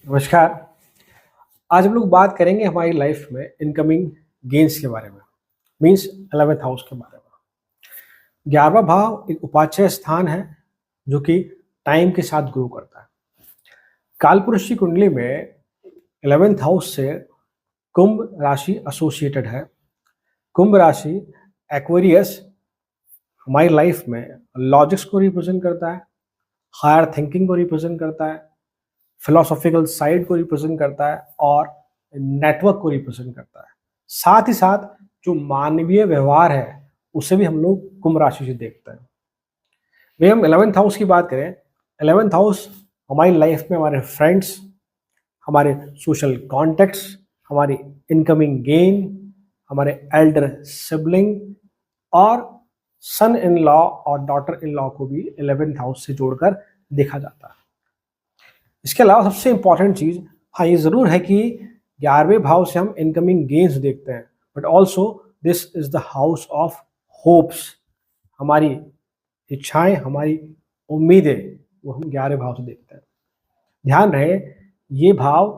नमस्कार। आज हम लोग बात करेंगे हमारी लाइफ में इनकमिंग गेन्स के बारे में, मीन्स 11th हाउस के बारे में। 11वां भाव एक उपाच्य स्थान है जो कि टाइम के साथ ग्रो करता है। कालपुरुष की कुंडली में 11th हाउस से कुंभ राशि एसोसिएटेड है। कुंभ राशि एक्वेरियस हमारी लाइफ में लॉजिक्स को रिप्रेजेंट करता है, हायर थिंकिंग को रिप्रेजेंट करता है, फिलोसॉफिकल साइड को रिप्रेजेंट करता है और नेटवर्क को रिप्रेजेंट करता है। साथ ही साथ जो मानवीय व्यवहार है उसे भी हम लोग कुंभ राशि से देखते हैं। वही हम 11th हाउस की बात करें, 11th हाउस हमारी लाइफ में हमारे फ्रेंड्स, हमारे सोशल कॉन्टेक्ट्स, हमारी इनकमिंग गेन, हमारे एल्डर सिबलिंग और सन इन लॉ और डॉटर इन लॉ को भी 11th हाउस से जोड़कर देखा जाता है। इसके अलावा सबसे इंपॉर्टेंट चीज, हाँ ये जरूर है कि 11वें भाव से हम इनकमिंग गेन्स देखते हैं, but also this is the house of hopes. हमारी इच्छाएं, हमारी उम्मीदें वो हम 11वें भाव से देखते हैं। ध्यान रहे ये भाव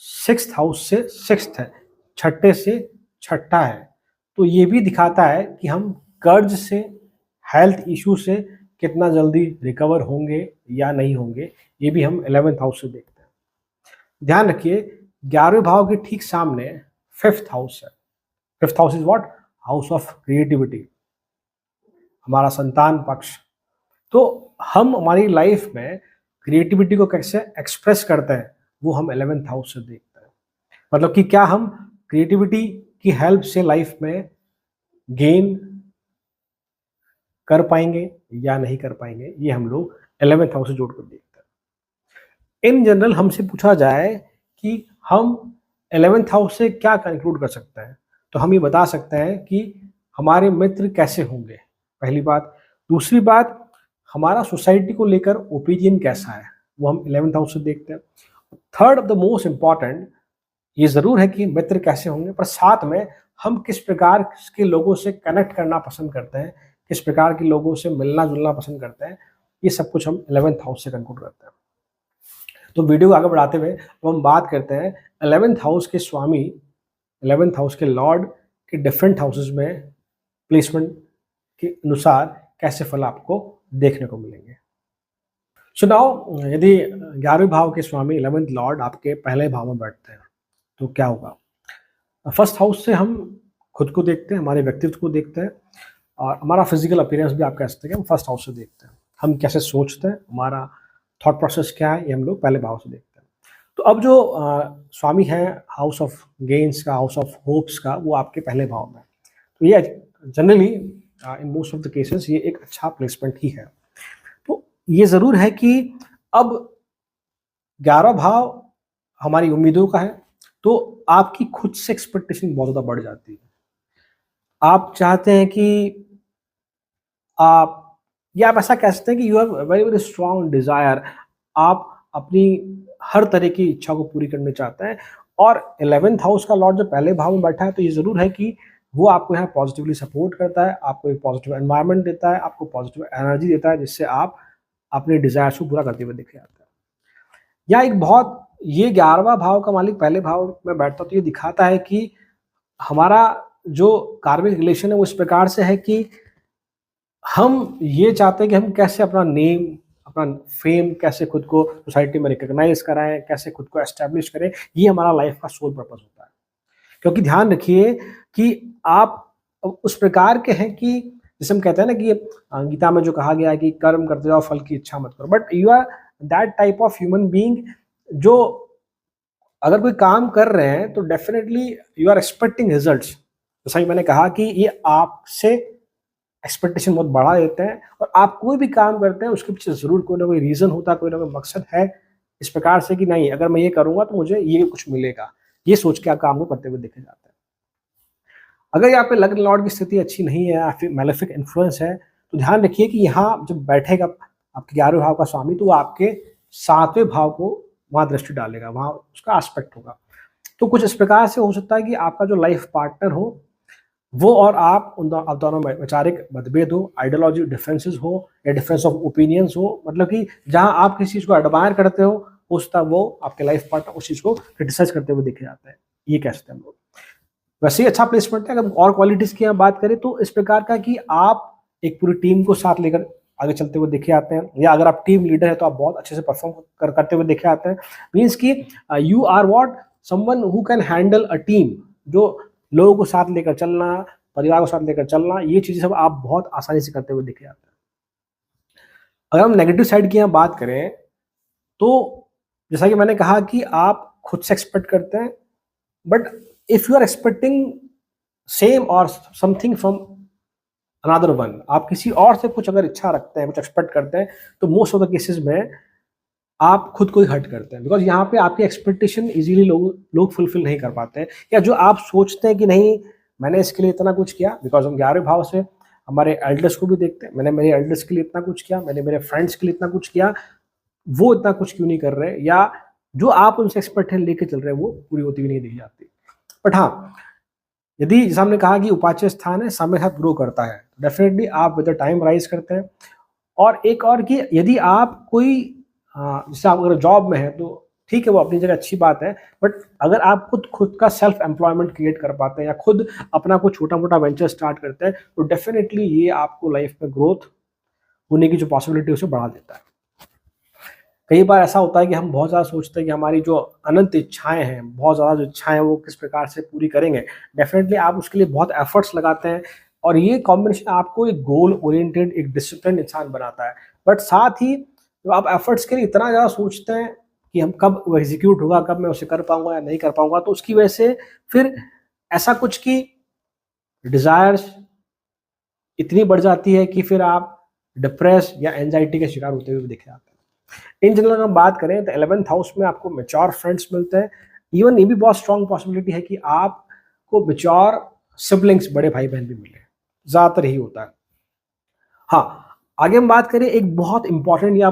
6th हाउस से 6th है, छठे से छठा है, तो ये भी दिखाता है कि हम कर्ज से, हेल्थ इशू से कितना जल्दी रिकवर होंगे या नहीं होंगे, ये भी हम 11th हाउस से देखते हैं। ध्यान रखिए 11वें भाव के ठीक सामने 5th हाउस है। 5th house is what? House of creativity, हमारा संतान पक्ष। तो हम हमारी लाइफ में क्रिएटिविटी को कैसे एक्सप्रेस करते हैं वो हम 11th हाउस से देखते हैं। मतलब कि क्या हम क्रिएटिविटी की हेल्प से लाइफ में गेन कर पाएंगे या नहीं कर पाएंगे, ये हम लोग 11th हाउस से जोड़कर देखते हैं। इन जनरल हमसे पूछा जाए कि हम 11th हाउस से क्या कंक्लूड कर सकते हैं, तो हम ये बता सकते हैं कि हमारे मित्र कैसे होंगे, पहली बात। दूसरी बात, हमारा सोसाइटी को लेकर ओपिनियन कैसा है, वो हम 11th हाउस से देखते हैं। Third of the most important, ये जरूर है कि मित्र कैसे होंगे, पर साथ में हम किस प्रकार के लोगों से कनेक्ट करना पसंद करते हैं, किस प्रकार के लोगों से मिलना जुलना पसंद करते हैं, ये सब कुछ हम 11th हाउस से कंक्लूड करते हैं। तो वीडियो को आगे बढ़ाते हुए अब हम बात करते हैं 11th हाउस के स्वामी, 11th हाउस के लॉर्ड के डिफरेंट हाउसेस में प्लेसमेंट के अनुसार कैसे फल आपको देखने को मिलेंगे। सो नाउ, यदि 11वें भाव के स्वामी 11th लॉर्ड आपके पहले भाव में बैठते हैं तो क्या होगा? फर्स्ट हाउस से हम खुद को देखते हैं, हमारे व्यक्तित्व को देखते हैं और हमारा फिजिकल अपीयरेंस भी आप कह सकते हैं कि हम फर्स्ट हाउस से देखते हैं। हम कैसे सोचते हैं, हमारा थॉट प्रोसेस क्या है, ये हम लोग पहले भाव से देखते हैं। तो अब जो स्वामी है हाउस ऑफ गेन्स का, हाउस ऑफ होप्स का, वो आपके पहले भाव में है। तो ये generally in most of the cases ये एक अच्छा प्लेसमेंट ही है। तो ये ज़रूर है कि अब 11वां भाव हमारी उम्मीदों का है, तो आपकी खुद से एक्सपेक्टेशन बहुत ज़्यादा बढ़ जाती है। आप चाहते हैं कि आप, या आप ऐसा कह सकते हैं कि you have very very strong desire, आप अपनी हर तरह की इच्छा को पूरी करना चाहते हैं। और 11th हाउस का लॉर्ड जो पहले भाव में बैठा है, तो ये ज़रूर है कि वो आपको यहाँ पॉजिटिवली सपोर्ट करता है, आपको एक पॉजिटिव एनवायरनमेंट देता है, आपको पॉजिटिव एनर्जी देता है, जिससे आप अपने डिज़ायर्स को पूरा करते हुए देखे जाते हैं। या एक बहुत, ये 11वां भाव का मालिक पहले भाव में बैठता, तो ये दिखाता है कि हमारा जो कार्मिक रिलेशन है वो इस प्रकार से है कि हम ये चाहते हैं कि हम कैसे अपना नेम, अपना फेम, कैसे खुद को सोसाइटी में रिकॉग्नाइज कराएं, कैसे खुद को एस्टेब्लिश करें, ये हमारा लाइफ का सोल पर्पस होता है। क्योंकि ध्यान रखिए कि आप उस प्रकार के हैं कि जैसे हम कहते हैं ना कि गीता में जो कहा गया है कि कर्म करते जाओ, फल की इच्छा मत करो, but you are that type of human being जो अगर कोई काम कर रहे हैं तो definitely you are expecting results. जैसा कि मैंने कहा कि ये आपसे एक्सपेक्टेशन बहुत बढ़ा देते हैं, और आप कोई भी काम करते हैं उसके पीछे ज़रूर कोई ना कोई रीज़न होता है, कोई ना कोई मकसद है, इस प्रकार से कि नहीं अगर मैं ये करूँगा तो मुझे ये कुछ मिलेगा, ये सोच के आप काम को करते हुए देखे जाते हैं। अगर यहाँ पे लग्न लॉर्ड की स्थिति अच्छी नहीं है या फिर मैलेफिक इन्फ्लुएंस है, तो ध्यान रखिए कि यहाँ जब बैठेगा आपके 11वें भाव का स्वामी, तो वो आपके 7वें भाव को वहाँ दृष्टि डालेगा, वहाँ उसका एस्पेक्ट होगा। तो कुछ इस प्रकार से हो सकता है कि आपका जो लाइफ पार्टनर हो वो और आप आप दोनों में वैचारिक मतभेद हो, आइडियोलॉजी डिफरेंसेस हो या डिफरेंस ऑफ ओपिनियंस हो, मतलब कि जहां आप किसी चीज़ को एडमायर करते हो हो सकता है वो आपके लाइफ पार्टनर उस चीज़ को क्रिटिसाइज करते हुए देखे जाते हैं, ये कह सकते हैं हम लोग। वैसे ही अच्छा प्लेसमेंट है। अगर और क्वालिटीज़ की हम बात करें तो इस प्रकार का कि आप एक पूरी टीम को साथ लेकर आगे चलते हुए देखे जाते हैं, या अगर आप टीम लीडर है तो आप बहुत अच्छे से परफॉर्म करते हुए देखे जाते हैं। मीन्स कि you are what, someone who can handle a team, जो लोगों को साथ लेकर चलना, परिवार को साथ लेकर चलना, ये चीज़ें सब आप बहुत आसानी से करते हुए देखे जाते हैं। अगर हम नेगेटिव साइड की यहाँ बात करें तो जैसा कि मैंने कहा कि आप खुद से एक्सपेक्ट करते हैं, but if you are expecting same और समथिंग फ्रॉम अनदर वन, आप किसी और से कुछ अगर इच्छा रखते हैं, कुछ एक्सपेक्ट करते हैं, तो मोस्ट ऑफ द केसेस में आप खुद को ही हर्ट करते हैं, बिकॉज यहाँ पे आपकी एक्सपेक्टेशन इजीली लोग फुलफिल नहीं कर पाते हैं, या जो आप सोचते हैं कि नहीं मैंने इसके लिए इतना कुछ किया, बिकॉज हम 11वें भाव से हमारे एल्डर्स को भी देखते हैं, मैंने मेरे एल्डर्स के लिए इतना कुछ किया, मैंने मेरे फ्रेंड्स के लिए इतना कुछ किया, वो इतना कुछ क्यों नहीं कर रहे, या जो आप उनसे एक्सपेक्टेशन लेके चल रहे हैं वो पूरी होती हुई नहीं दिखी जाती। बट हाँ, यदि जैसा हमने कहा कि उपाच्य स्थान है, समय के साथ ग्रो करता है, डेफिनेटली आप विद द टाइम राइज करते हैं। और एक और कि यदि आप कोई जैसे आप अगर जॉब में है तो ठीक है, वो अपनी जगह अच्छी बात है, बट अगर आप खुद का सेल्फ एम्प्लॉयमेंट क्रिएट कर पाते हैं या खुद अपना कुछ छोटा मोटा वेंचर स्टार्ट करते हैं, तो डेफिनेटली ये आपको लाइफ में ग्रोथ होने की जो पॉसिबिलिटी है उसे बढ़ा देता है। कई बार ऐसा होता है कि हम बहुत ज़्यादा सोचते हैं कि हमारी जो अनंत इच्छाएं हैं, बहुत ज़्यादा जो इच्छाएं हैं वो किस प्रकार से पूरी करेंगे, डेफिनेटली आप उसके लिए बहुत एफर्ट्स लगाते हैं, और ये कॉम्बिनेशन आपको एक गोल ओरिएंटेड, एक डिसिप्लिन इंसान बनाता है। बट साथ ही जब आप एफर्ट्स के लिए इतना ज़्यादा सोचते हैं कि हम कब वो एग्जीक्यूट होगा, कब मैं उसे कर पाऊंगा या नहीं कर पाऊंगा, तो उसकी वजह से फिर ऐसा कुछ की डिज़ायर्स इतनी बढ़ जाती है कि फिर आप डिप्रेस या एंजाइटी के शिकार होते हुए दिख जाते हैं। इन जनरल अगर हम बात करें तो 11th हाउस में आपको मैच्योर फ्रेंड्स मिलते हैं। इवन ये भी बहुत स्ट्रॉन्ग पॉसिबिलिटी है कि आपको मैच्योर सिबलिंग्स, बड़े भाई बहन भी मिले, ज़्यादातर ही होता है। हाँ, आगे हम बात करें एक बहुत इंपॉर्टेंट, या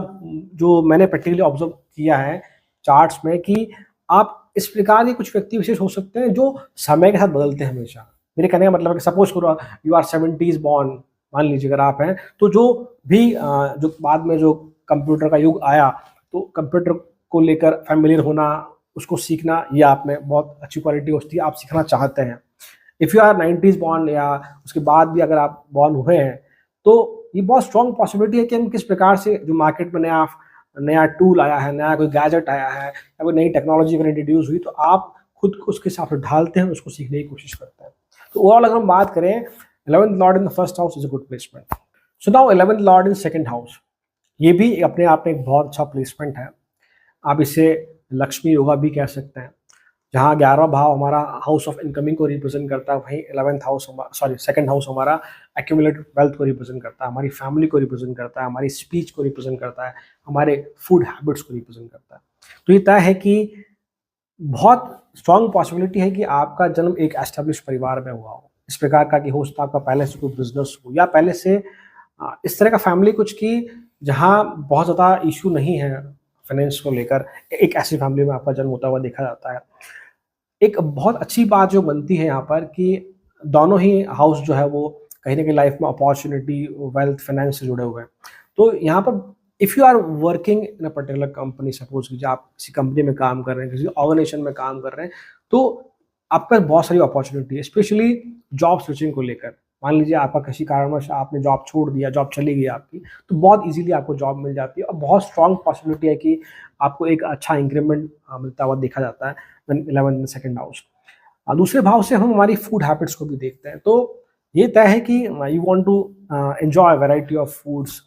जो मैंने पर्टिकुलरली ऑब्जर्व किया है चार्ट्स में, कि आप इस प्रकार के कुछ व्यक्ति विशेष हो सकते हैं जो समय के साथ बदलते हैं हमेशा। मेरे कहने का मतलब है कि सपोज करो यू आर 70s बॉर्न, मान लीजिए अगर आप हैं, तो जो भी जो बाद में जो कंप्यूटर का युग आया, तो कंप्यूटर को लेकर फैमिलियर होना, उसको सीखना, ये आप में बहुत अच्छी क्वालिटी होती है, आप सीखना चाहते हैं। If you are 90s born या उसके बाद भी अगर आप बॉर्न हुए हैं, तो ये बहुत स्ट्रॉन्ग पॉसिबिलिटी है कि हम किस प्रकार से जो मार्केट में नया नया टूल आया है, नया कोई गैजेट आया है, या कोई नई टेक्नोलॉजी अगर इंट्रोड्यूस हुई, तो आप खुद को उसके हिसाब से ढालते हैं, उसको सीखने की कोशिश करते हैं। तो ओवरऑल अगर हम बात करें, 11th lord in the first house is a good placement. So now 11th lord in second house, ये भी अपने आप में एक बहुत अच्छा प्लेसमेंट है। आप इसे लक्ष्मी योगा भी कह सकते हैं, जहाँ 11वां भाव हमारा हाउस ऑफ इनकमिंग को रिप्रेजेंट करता है, वहीं 11th हाउस सेकंड हाउस हमारा एक्यूमुलेटेड वेल्थ को रिप्रेजेंट करता है, हमारी फैमिली को रिप्रेजेंट करता है, हमारी स्पीच को रिप्रेजेंट करता है, हमारे फूड हैबिट्स को रिप्रेजेंट करता है। तो ये तय है कि बहुत स्ट्रॉन्ग पॉसिबिलिटी है कि आपका जन्म एक एस्टेब्लिश परिवार में हुआ हो, इस प्रकार का कि हो सकता है आपका पहले से कोई बिजनेस हो, या पहले से इस तरह का फैमिली कुछ की जहाँ बहुत ज़्यादा इशू नहीं है फाइनेंस को लेकर, एक ऐसी फैमिली में आपका जन्म होता हुआ देखा जाता है। एक बहुत अच्छी बात जो बनती है यहाँ पर कि दोनों ही हाउस जो है वो कहीं ना कहीं लाइफ में अपॉर्चुनिटी, वेल्थ, फाइनेंस से जुड़े हुए हैं। तो यहाँ पर if you are working in a particular company, suppose कीजिए आप किसी कंपनी में काम कर रहे हैं, किसी ऑर्गेनाइजेशन में काम कर रहे हैं, तो आपके पास बहुत सारी अपॉर्चुनिटी है, स्पेशली जॉब स्विचिंग को लेकर। मान लीजिए आपका किसी कारणवश आपने जॉब छोड़ दिया, जॉब चली गई आपकी, तो बहुत इजीली आपको जॉब मिल जाती है, और बहुत स्ट्रॉन्ग पॉसिबिलिटी है कि आपको एक अच्छा इंक्रीमेंट मिलता हुआ देखा जाता है 11th सेकंड हाउस। दूसरे भाव से हम हमारी फूड हैबिट्स को भी देखते हैं, तो ये तय है कि you want to enjoy variety of foods,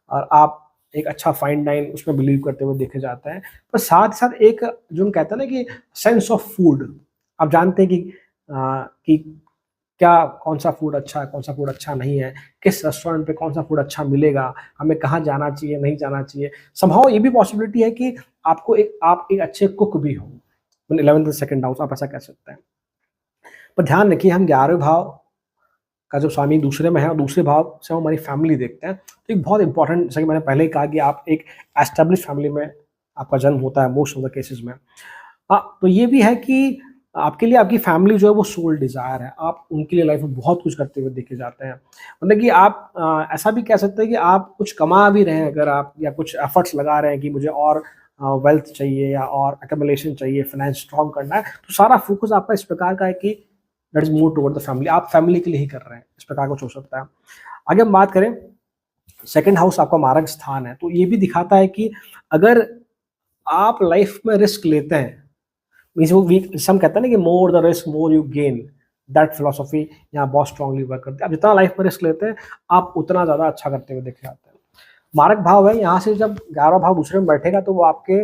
और आप एक अच्छा फाइन डाइन उसमें बिलीव करते हुए देखे जाते हैं। पर साथ ही साथ एक जो हम कहते हैं ना कि सेंस ऑफ फूड, आप जानते हैं कि क्या कौन सा फूड अच्छा है, कौन सा फूड अच्छा नहीं है, किस रेस्टोरेंट पे कौन सा फूड अच्छा मिलेगा, हमें कहाँ जाना चाहिए, नहीं जाना चाहिए। संभव ये भी पॉसिबिलिटी है कि आप एक अच्छे कुक भी हो, 11th सेकंड हाउस, आप ऐसा कह सकते हैं। पर ध्यान रखिए, हम 11वें भाव का जो स्वामी दूसरे में है और दूसरे भाव से हम हमारी फैमिली देखते हैं, तो एक बहुत इंपॉर्टेंट, जैसा कि मैंने पहले ही कहा कि आप एक एस्टेब्लिश फैमिली में आपका जन्म होता है मोस्ट ऑफ द केसेस में। हाँ, तो ये भी है कि आपके लिए आपकी फैमिली जो है वो सोल डिज़ायर है, आप उनके लिए लाइफ में बहुत कुछ करते हुए देखे जाते हैं। मतलब कि आप ऐसा भी कह सकते हैं कि आप कुछ कमा भी रहे हैं अगर आप, या कुछ एफर्ट्स लगा रहे हैं कि मुझे और वेल्थ चाहिए या और एक्युमुलेशन चाहिए, फाइनेंस स्ट्रॉन्ग करना है, तो सारा फोकस आपका इस प्रकार का है कि that is more toward the family, आप फैमिली के लिए ही कर रहे हैं, इस प्रकार कुछ हो सकता है। आगे हम बात करें, सेकंड हाउस आपका मार्ग स्थान है, तो ये भी दिखाता है कि अगर आप लाइफ में रिस्क लेते हैं, मीन्स वो वीक हम कहते हैं ना कि मोर the risk more you gain, that philosophy यहाँ बहुत स्ट्रांगली वर्क करती है। आप जितना लाइफ में रिस्क लेते हैं आप उतना ज़्यादा अच्छा करते हुए देखे जाते हैं। मारक भाव है, यहाँ से जब 11वां भाव दूसरे में बैठेगा तो वो आपके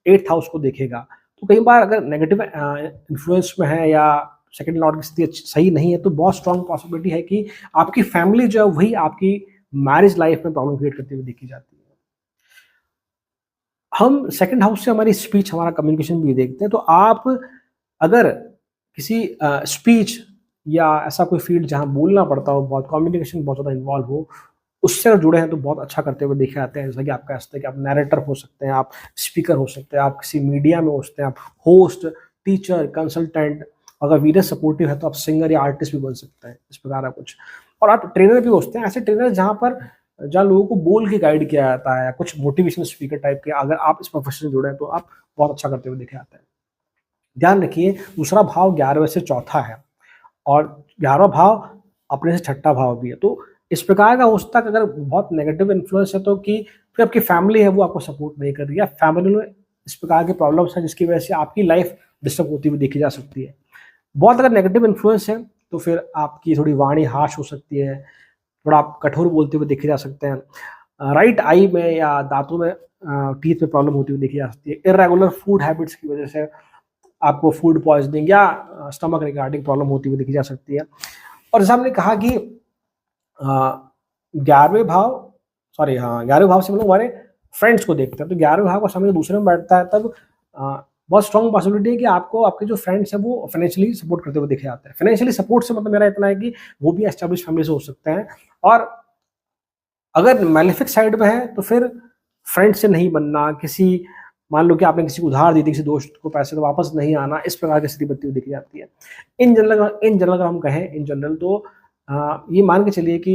8th हाउस को देखेगा। तो कई बार अगर नेगेटिव इन्फ्लुएंस में है या सेकंड लॉर्ड की स्थिति सही नहीं है, तो बहुत स्ट्रांग पॉसिबिलिटी है कि आपकी फैमिली जो है वही आपकी मैरिज लाइफ में प्रॉब्लम क्रिएट करती हुई देखी जाती है। हम सेकंड हाउस से हमारी स्पीच, हमारा कम्युनिकेशन भी देखते हैं। तो आप अगर किसी स्पीच या ऐसा कोई फील्ड जहाँ बोलना पड़ता हो, बहुत कम्युनिकेशन बहुत ज़्यादा इन्वॉल्व हो, उससे अगर जुड़े हैं तो बहुत अच्छा करते हुए देखे जाते हैं। जैसा कि आप कह सकते हैं कि आप नैरेटर हो सकते हैं, आप स्पीकर हो सकते हैं, आप किसी मीडिया में हो सकते हैं, आप होस्ट, टीचर, कंसल्टेंट, अगर वीडियो सपोर्टिव है तो आप सिंगर या आर्टिस्ट भी बन सकते हैं, इस प्रकार का कुछ। और आप ट्रेनर भी हो सकते हैं, ऐसे ट्रेनर जहाँ लोगों को बोल के गाइड किया जाता है, कुछ मोटिवेशनल स्पीकर टाइप के, अगर आप इस प्रोफेशन से जुड़े हैं तो आप बहुत अच्छा करते हुए देखे जाते हैं। ध्यान रखिए, दूसरा भाव 11वें से चौथा है और 11वां भाव अपने से छठा भाव भी है। तो इस प्रकार का हो सकता है कि अगर बहुत नेगेटिव इन्फ्लुएंस है तो कि फिर आपकी फैमिली है वो आपको सपोर्ट नहीं कर रही है, फैमिली में इस प्रकार के प्रॉब्लम्स हैं जिसकी वजह से आपकी लाइफ डिस्टर्ब होती हुई देखी जा सकती है। बहुत अगर नेगेटिव इन्फ्लुएंस है तो फिर आपकी थोड़ी वाणी हार्श हो सकती है, थोड़ा आप कठोर बोलते हुए देखे जा सकते हैं। राइट आई में या दांतों में, टीथ में प्रॉब्लम होती हुई देखी जा सकती है। इरेगुलर फूड हैबिट्स की वजह से आपको फूड पॉइजनिंग या स्टमक रिगार्डिंग प्रॉब्लम होती हुई देखी जा सकती है। और जैसा हमने कहा कि 11वें भाव, सॉरी हाँ, 11वें भाव से हम लोग हमारे फ्रेंड्स को देखते हैं। तो 11वें भाव का समय दूसरे में बैठता है तब बहुत स्ट्रॉन्ग पॉसिबिलिटी है कि आपको आपके जो फ्रेंड्स हैं वो फाइनेंशियली सपोर्ट करते हुए देखे जाते हैं। फाइनेंशियली सपोर्ट से मतलब मेरा इतना है कि वो भी एस्टेब्लिश फैमिली से हो सकते हैं। और अगर मैलेफिक साइड में है तो फिर फ्रेंड से नहीं बनना, किसी मान लो कि आपने किसी को उधार दी थी किसी दोस्त को पैसे, तो वापस नहीं आना, इस प्रकार की स्थिति बनती हुई देखी जाती है। इन जनरल अगर हम कहें इन जनरल तो ये मान के चलिए कि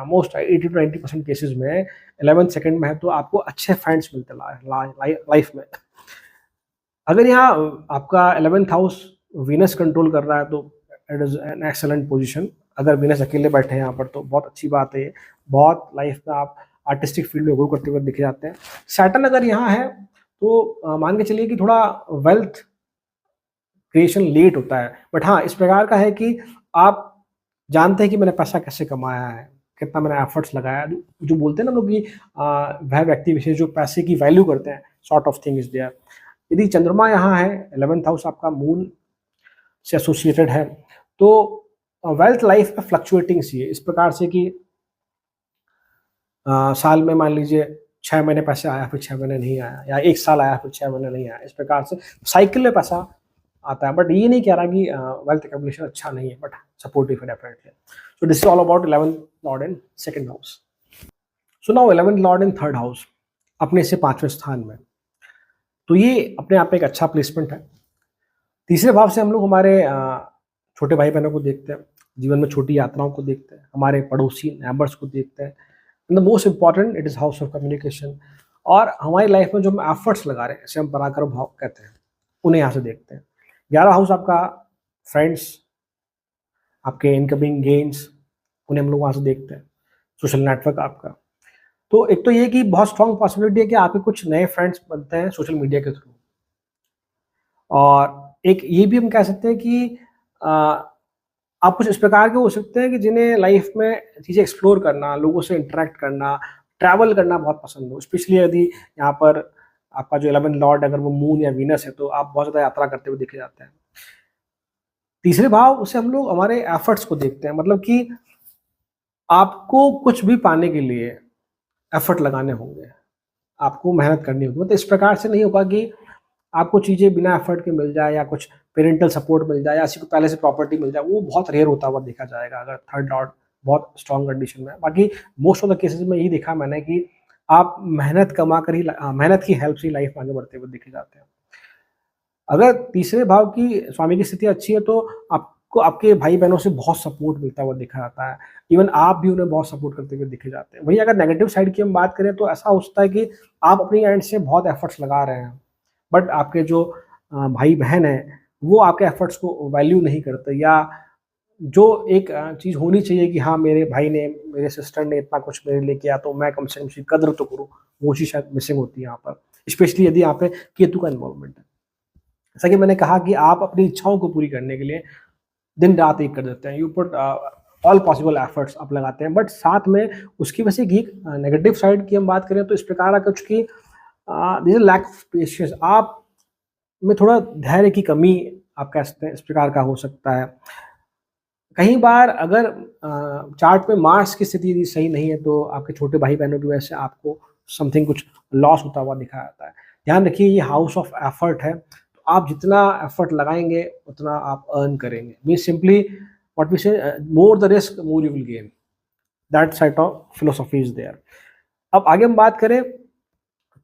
मोस्ट 80 to 90% केसेस में 11th सेकंड में है तो आपको अच्छे फ्रेंड्स मिलते लाइफ में। अगर यहाँ आपका 11th हाउस वीनस कंट्रोल कर रहा है तो it is an excellent position. अगर वीनस अकेले बैठे हैं यहाँ पर तो बहुत अच्छी बात है। बहुत लाइफ में आप आर्टिस्टिक फील्ड में ग्रो करते हुए दिखे जाते हैं। सैटर्न अगर यहाँ है तो मान के चलिए कि थोड़ा वेल्थ क्रिएशन लेट होता है, बट हाँ इस प्रकार का है कि आप जानते हैं कि मैंने पैसा कैसे कमाया है, कितना मैंने एफर्ट्स लगाया। जो बोलते हैं ना लोग कि वह व्यक्ति विशेष जो पैसे की वैल्यू करते हैं, sort of thing is there. यदि चंद्रमा यहाँ है, 11th हाउस आपका मून से एसोसिएटेड है, तो वेल्थ लाइफ में फ्लक्चुएटिंग सी है, इस प्रकार से कि साल में मान लीजिए 6 महीने पैसे आया फिर 6 महीने नहीं आया, या 1 साल आया फिर 6 महीने नहीं आया, इस प्रकार से साइकिल में पैसा आता है। बट ये नहीं कह रहा कि वेल्थ एक्युमुलेशन अच्छा नहीं है, बट सपोर्टिव है definitely. So this is all about 11th lord in second house. So now 11th lord in third house, अपने से 5वें स्थान में, तो ये अपने आप में एक अच्छा प्लेसमेंट है। तीसरे भाव से हम लोग हमारे छोटे भाई बहनों को देखते हैं, जीवन में छोटी यात्राओं को देखते हैं, हमारे पड़ोसी नेबर्स को देखते हैं। And the most important it is house of communication. और हमारी लाइफ में जो हम एफर्ट्स लगा रहे हैं, जैसे हम पराक्रम भाव कहते हैं, उन्हें यहाँ से देखते हैं। 11 हाउस आपका फ्रेंड्स, आपके इनकमिंग गेन्स, उन्हें हम लोग वहाँ से देखते हैं। सोशल नेटवर्क आपका, तो एक तो ये कि बहुत स्ट्रॉन्ग पॉसिबिलिटी है कि आपके कुछ नए फ्रेंड्स बनते हैं सोशल मीडिया के थ्रू। और एक ये भी हम कह सकते हैं कि आप कुछ इस प्रकार के हो सकते हैं कि जिन्हें लाइफ में चीज़ें एक्सप्लोर करना, लोगों से इंटरेक्ट करना, ट्रैवल करना बहुत पसंद हो। स्पेशली यदि यहाँ पर आपका जो 11th लॉर्ड अगर वो मून या वीनस है तो आप बहुत ज़्यादा यात्रा करते हुए देखे जाते हैं। तीसरे भाव से हम लोग हमारे एफर्ट्स को देखते हैं, मतलब कि आपको कुछ भी पाने के लिए एफर्ट लगाने होंगे, आपको मेहनत करनी होगी। मतलब इस प्रकार से नहीं होगा कि आपको चीज़ें बिना एफर्ट के मिल जाए या कुछ पेरेंटल सपोर्ट मिल जाए या किसी को पहले से प्रॉपर्टी मिल जाए, वो बहुत रेयर होता हुआ देखा जाएगा अगर थर्ड लॉर्ड बहुत स्ट्रॉन्ग कंडीशन में। बाकी मोस्ट ऑफ द केसेस में यही देखा मैंने कि आप मेहनत कमा कर ही मेहनत की हेल्प से लाइफ में आगे बढ़ते हुए देखे जाते हैं। अगर तीसरे भाव की स्वामी की स्थिति अच्छी है तो आपको आपके भाई बहनों से बहुत सपोर्ट मिलता हुआ देखा जाता है। इवन आप भी उन्हें बहुत सपोर्ट करते हुए देखे जाते हैं। वहीं अगर नेगेटिव साइड की हम बात करें तो ऐसा होता है कि आप अपनी एंड से बहुत एफर्ट्स लगा रहे हैं, बट आपके जो भाई बहन हैं वो आपके एफर्ट्स को वैल्यू नहीं करते, या जो एक चीज़ होनी चाहिए कि हाँ मेरे भाई ने, मेरे सिस्टर ने इतना कुछ मेरे लिए किया तो मैं कम से कम उसकी कदर तो करूँ, वो चीज़ शायद मिसिंग होती है यहाँ पर, स्पेशली यदि यहाँ पे केतु का इन्वॉल्वमेंट है। जैसा कि मैंने कहा कि आप अपनी इच्छाओं को पूरी करने के लिए दिन रात एक कर देते हैं, you put all possible efforts आप लगाते हैं, बट साथ में उसकी वजह से एक नेगेटिव साइड की हम बात करें तो इस प्रकार का कुछ कि दिस लैक ऑफ पेशेंस, आप में थोड़ा धैर्य की कमी आप कह सकते हैं इस प्रकार का हो सकता है। कई बार अगर चार्ट में मार्स की स्थिति यदि सही नहीं है तो आपके छोटे भाई बहनों की वजह से आपको समथिंग कुछ लॉस होता हुआ दिखाया जाता है। ध्यान रखिए ये हाउस ऑफ एफर्ट है, तो आप जितना एफर्ट लगाएंगे उतना आप अर्न करेंगे। Mean simply what we say, more the risk more you will gain, that side of philosophy is there. अब आगे हम बात करें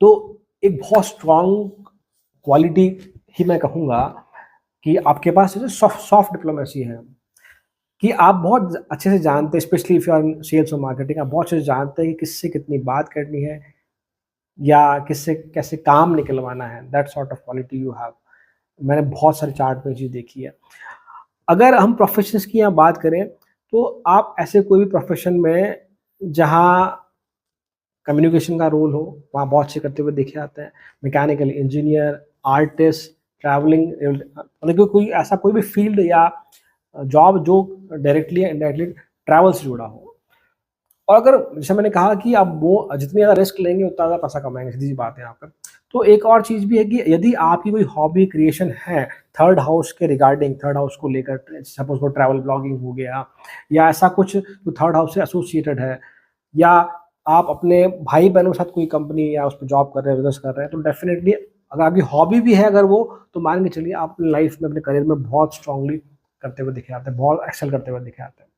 तो एक बहुत स्ट्रॉन्ग क्वालिटी ही मैं कहूँगा कि आपके पास सॉफ्ट डिप्लोमेसी है, कि आप बहुत अच्छे से जानते हैं, specially if you are in sales और मार्केटिंग, आप बहुत अच्छे से जानते हैं कि किससे कितनी बात करनी है या किससे कैसे काम निकलवाना है, that sort of quality you have. मैंने बहुत सारे चार्ट में चीज़ देखी है। अगर हम प्रोफेशंस की यहाँ बात करें तो आप ऐसे कोई भी प्रोफेशन में जहाँ कम्युनिकेशन का रोल हो वहाँ बहुत अच्छे करते हुए देखे जाते हैं। मैकेनिकल इंजीनियर, आर्टिस्ट, ट्रैवलिंग, मतलब कि कोई ऐसा कोई भी फील्ड या जॉब जो डायरेक्टली या इनडायरेक्टली ट्रैवल से जुड़ा हो। और अगर जैसे मैंने कहा कि आप वो जितनी ज़्यादा रिस्क लेंगे उतना ज़्यादा पैसा कमाएंगे, सीधी सी बात है यहाँ पर। तो एक और चीज़ भी है कि यदि आपकी कोई हॉबी क्रिएशन है थर्ड हाउस के रिगार्डिंग, थर्ड हाउस को लेकर, सपोज को ट्रैवल ब्लॉगिंग हो गया या ऐसा कुछ जो थर्ड हाउस से एसोसिएटेड है, या आप अपने भाई बहनों के साथ कोई कंपनी या उस पर जॉब कर रहे हैं, बिजनेस कर रहे हैं, तो डेफिनेटली अगर आपकी हॉबी भी है अगर वो, तो मान के चलिए आप अपनी लाइफ में, अपने करियर में बहुत स्ट्रांगली करते हुए दिखे जाते हैं, बहुत एक्सेल करते हुए दिखे जाते हैं।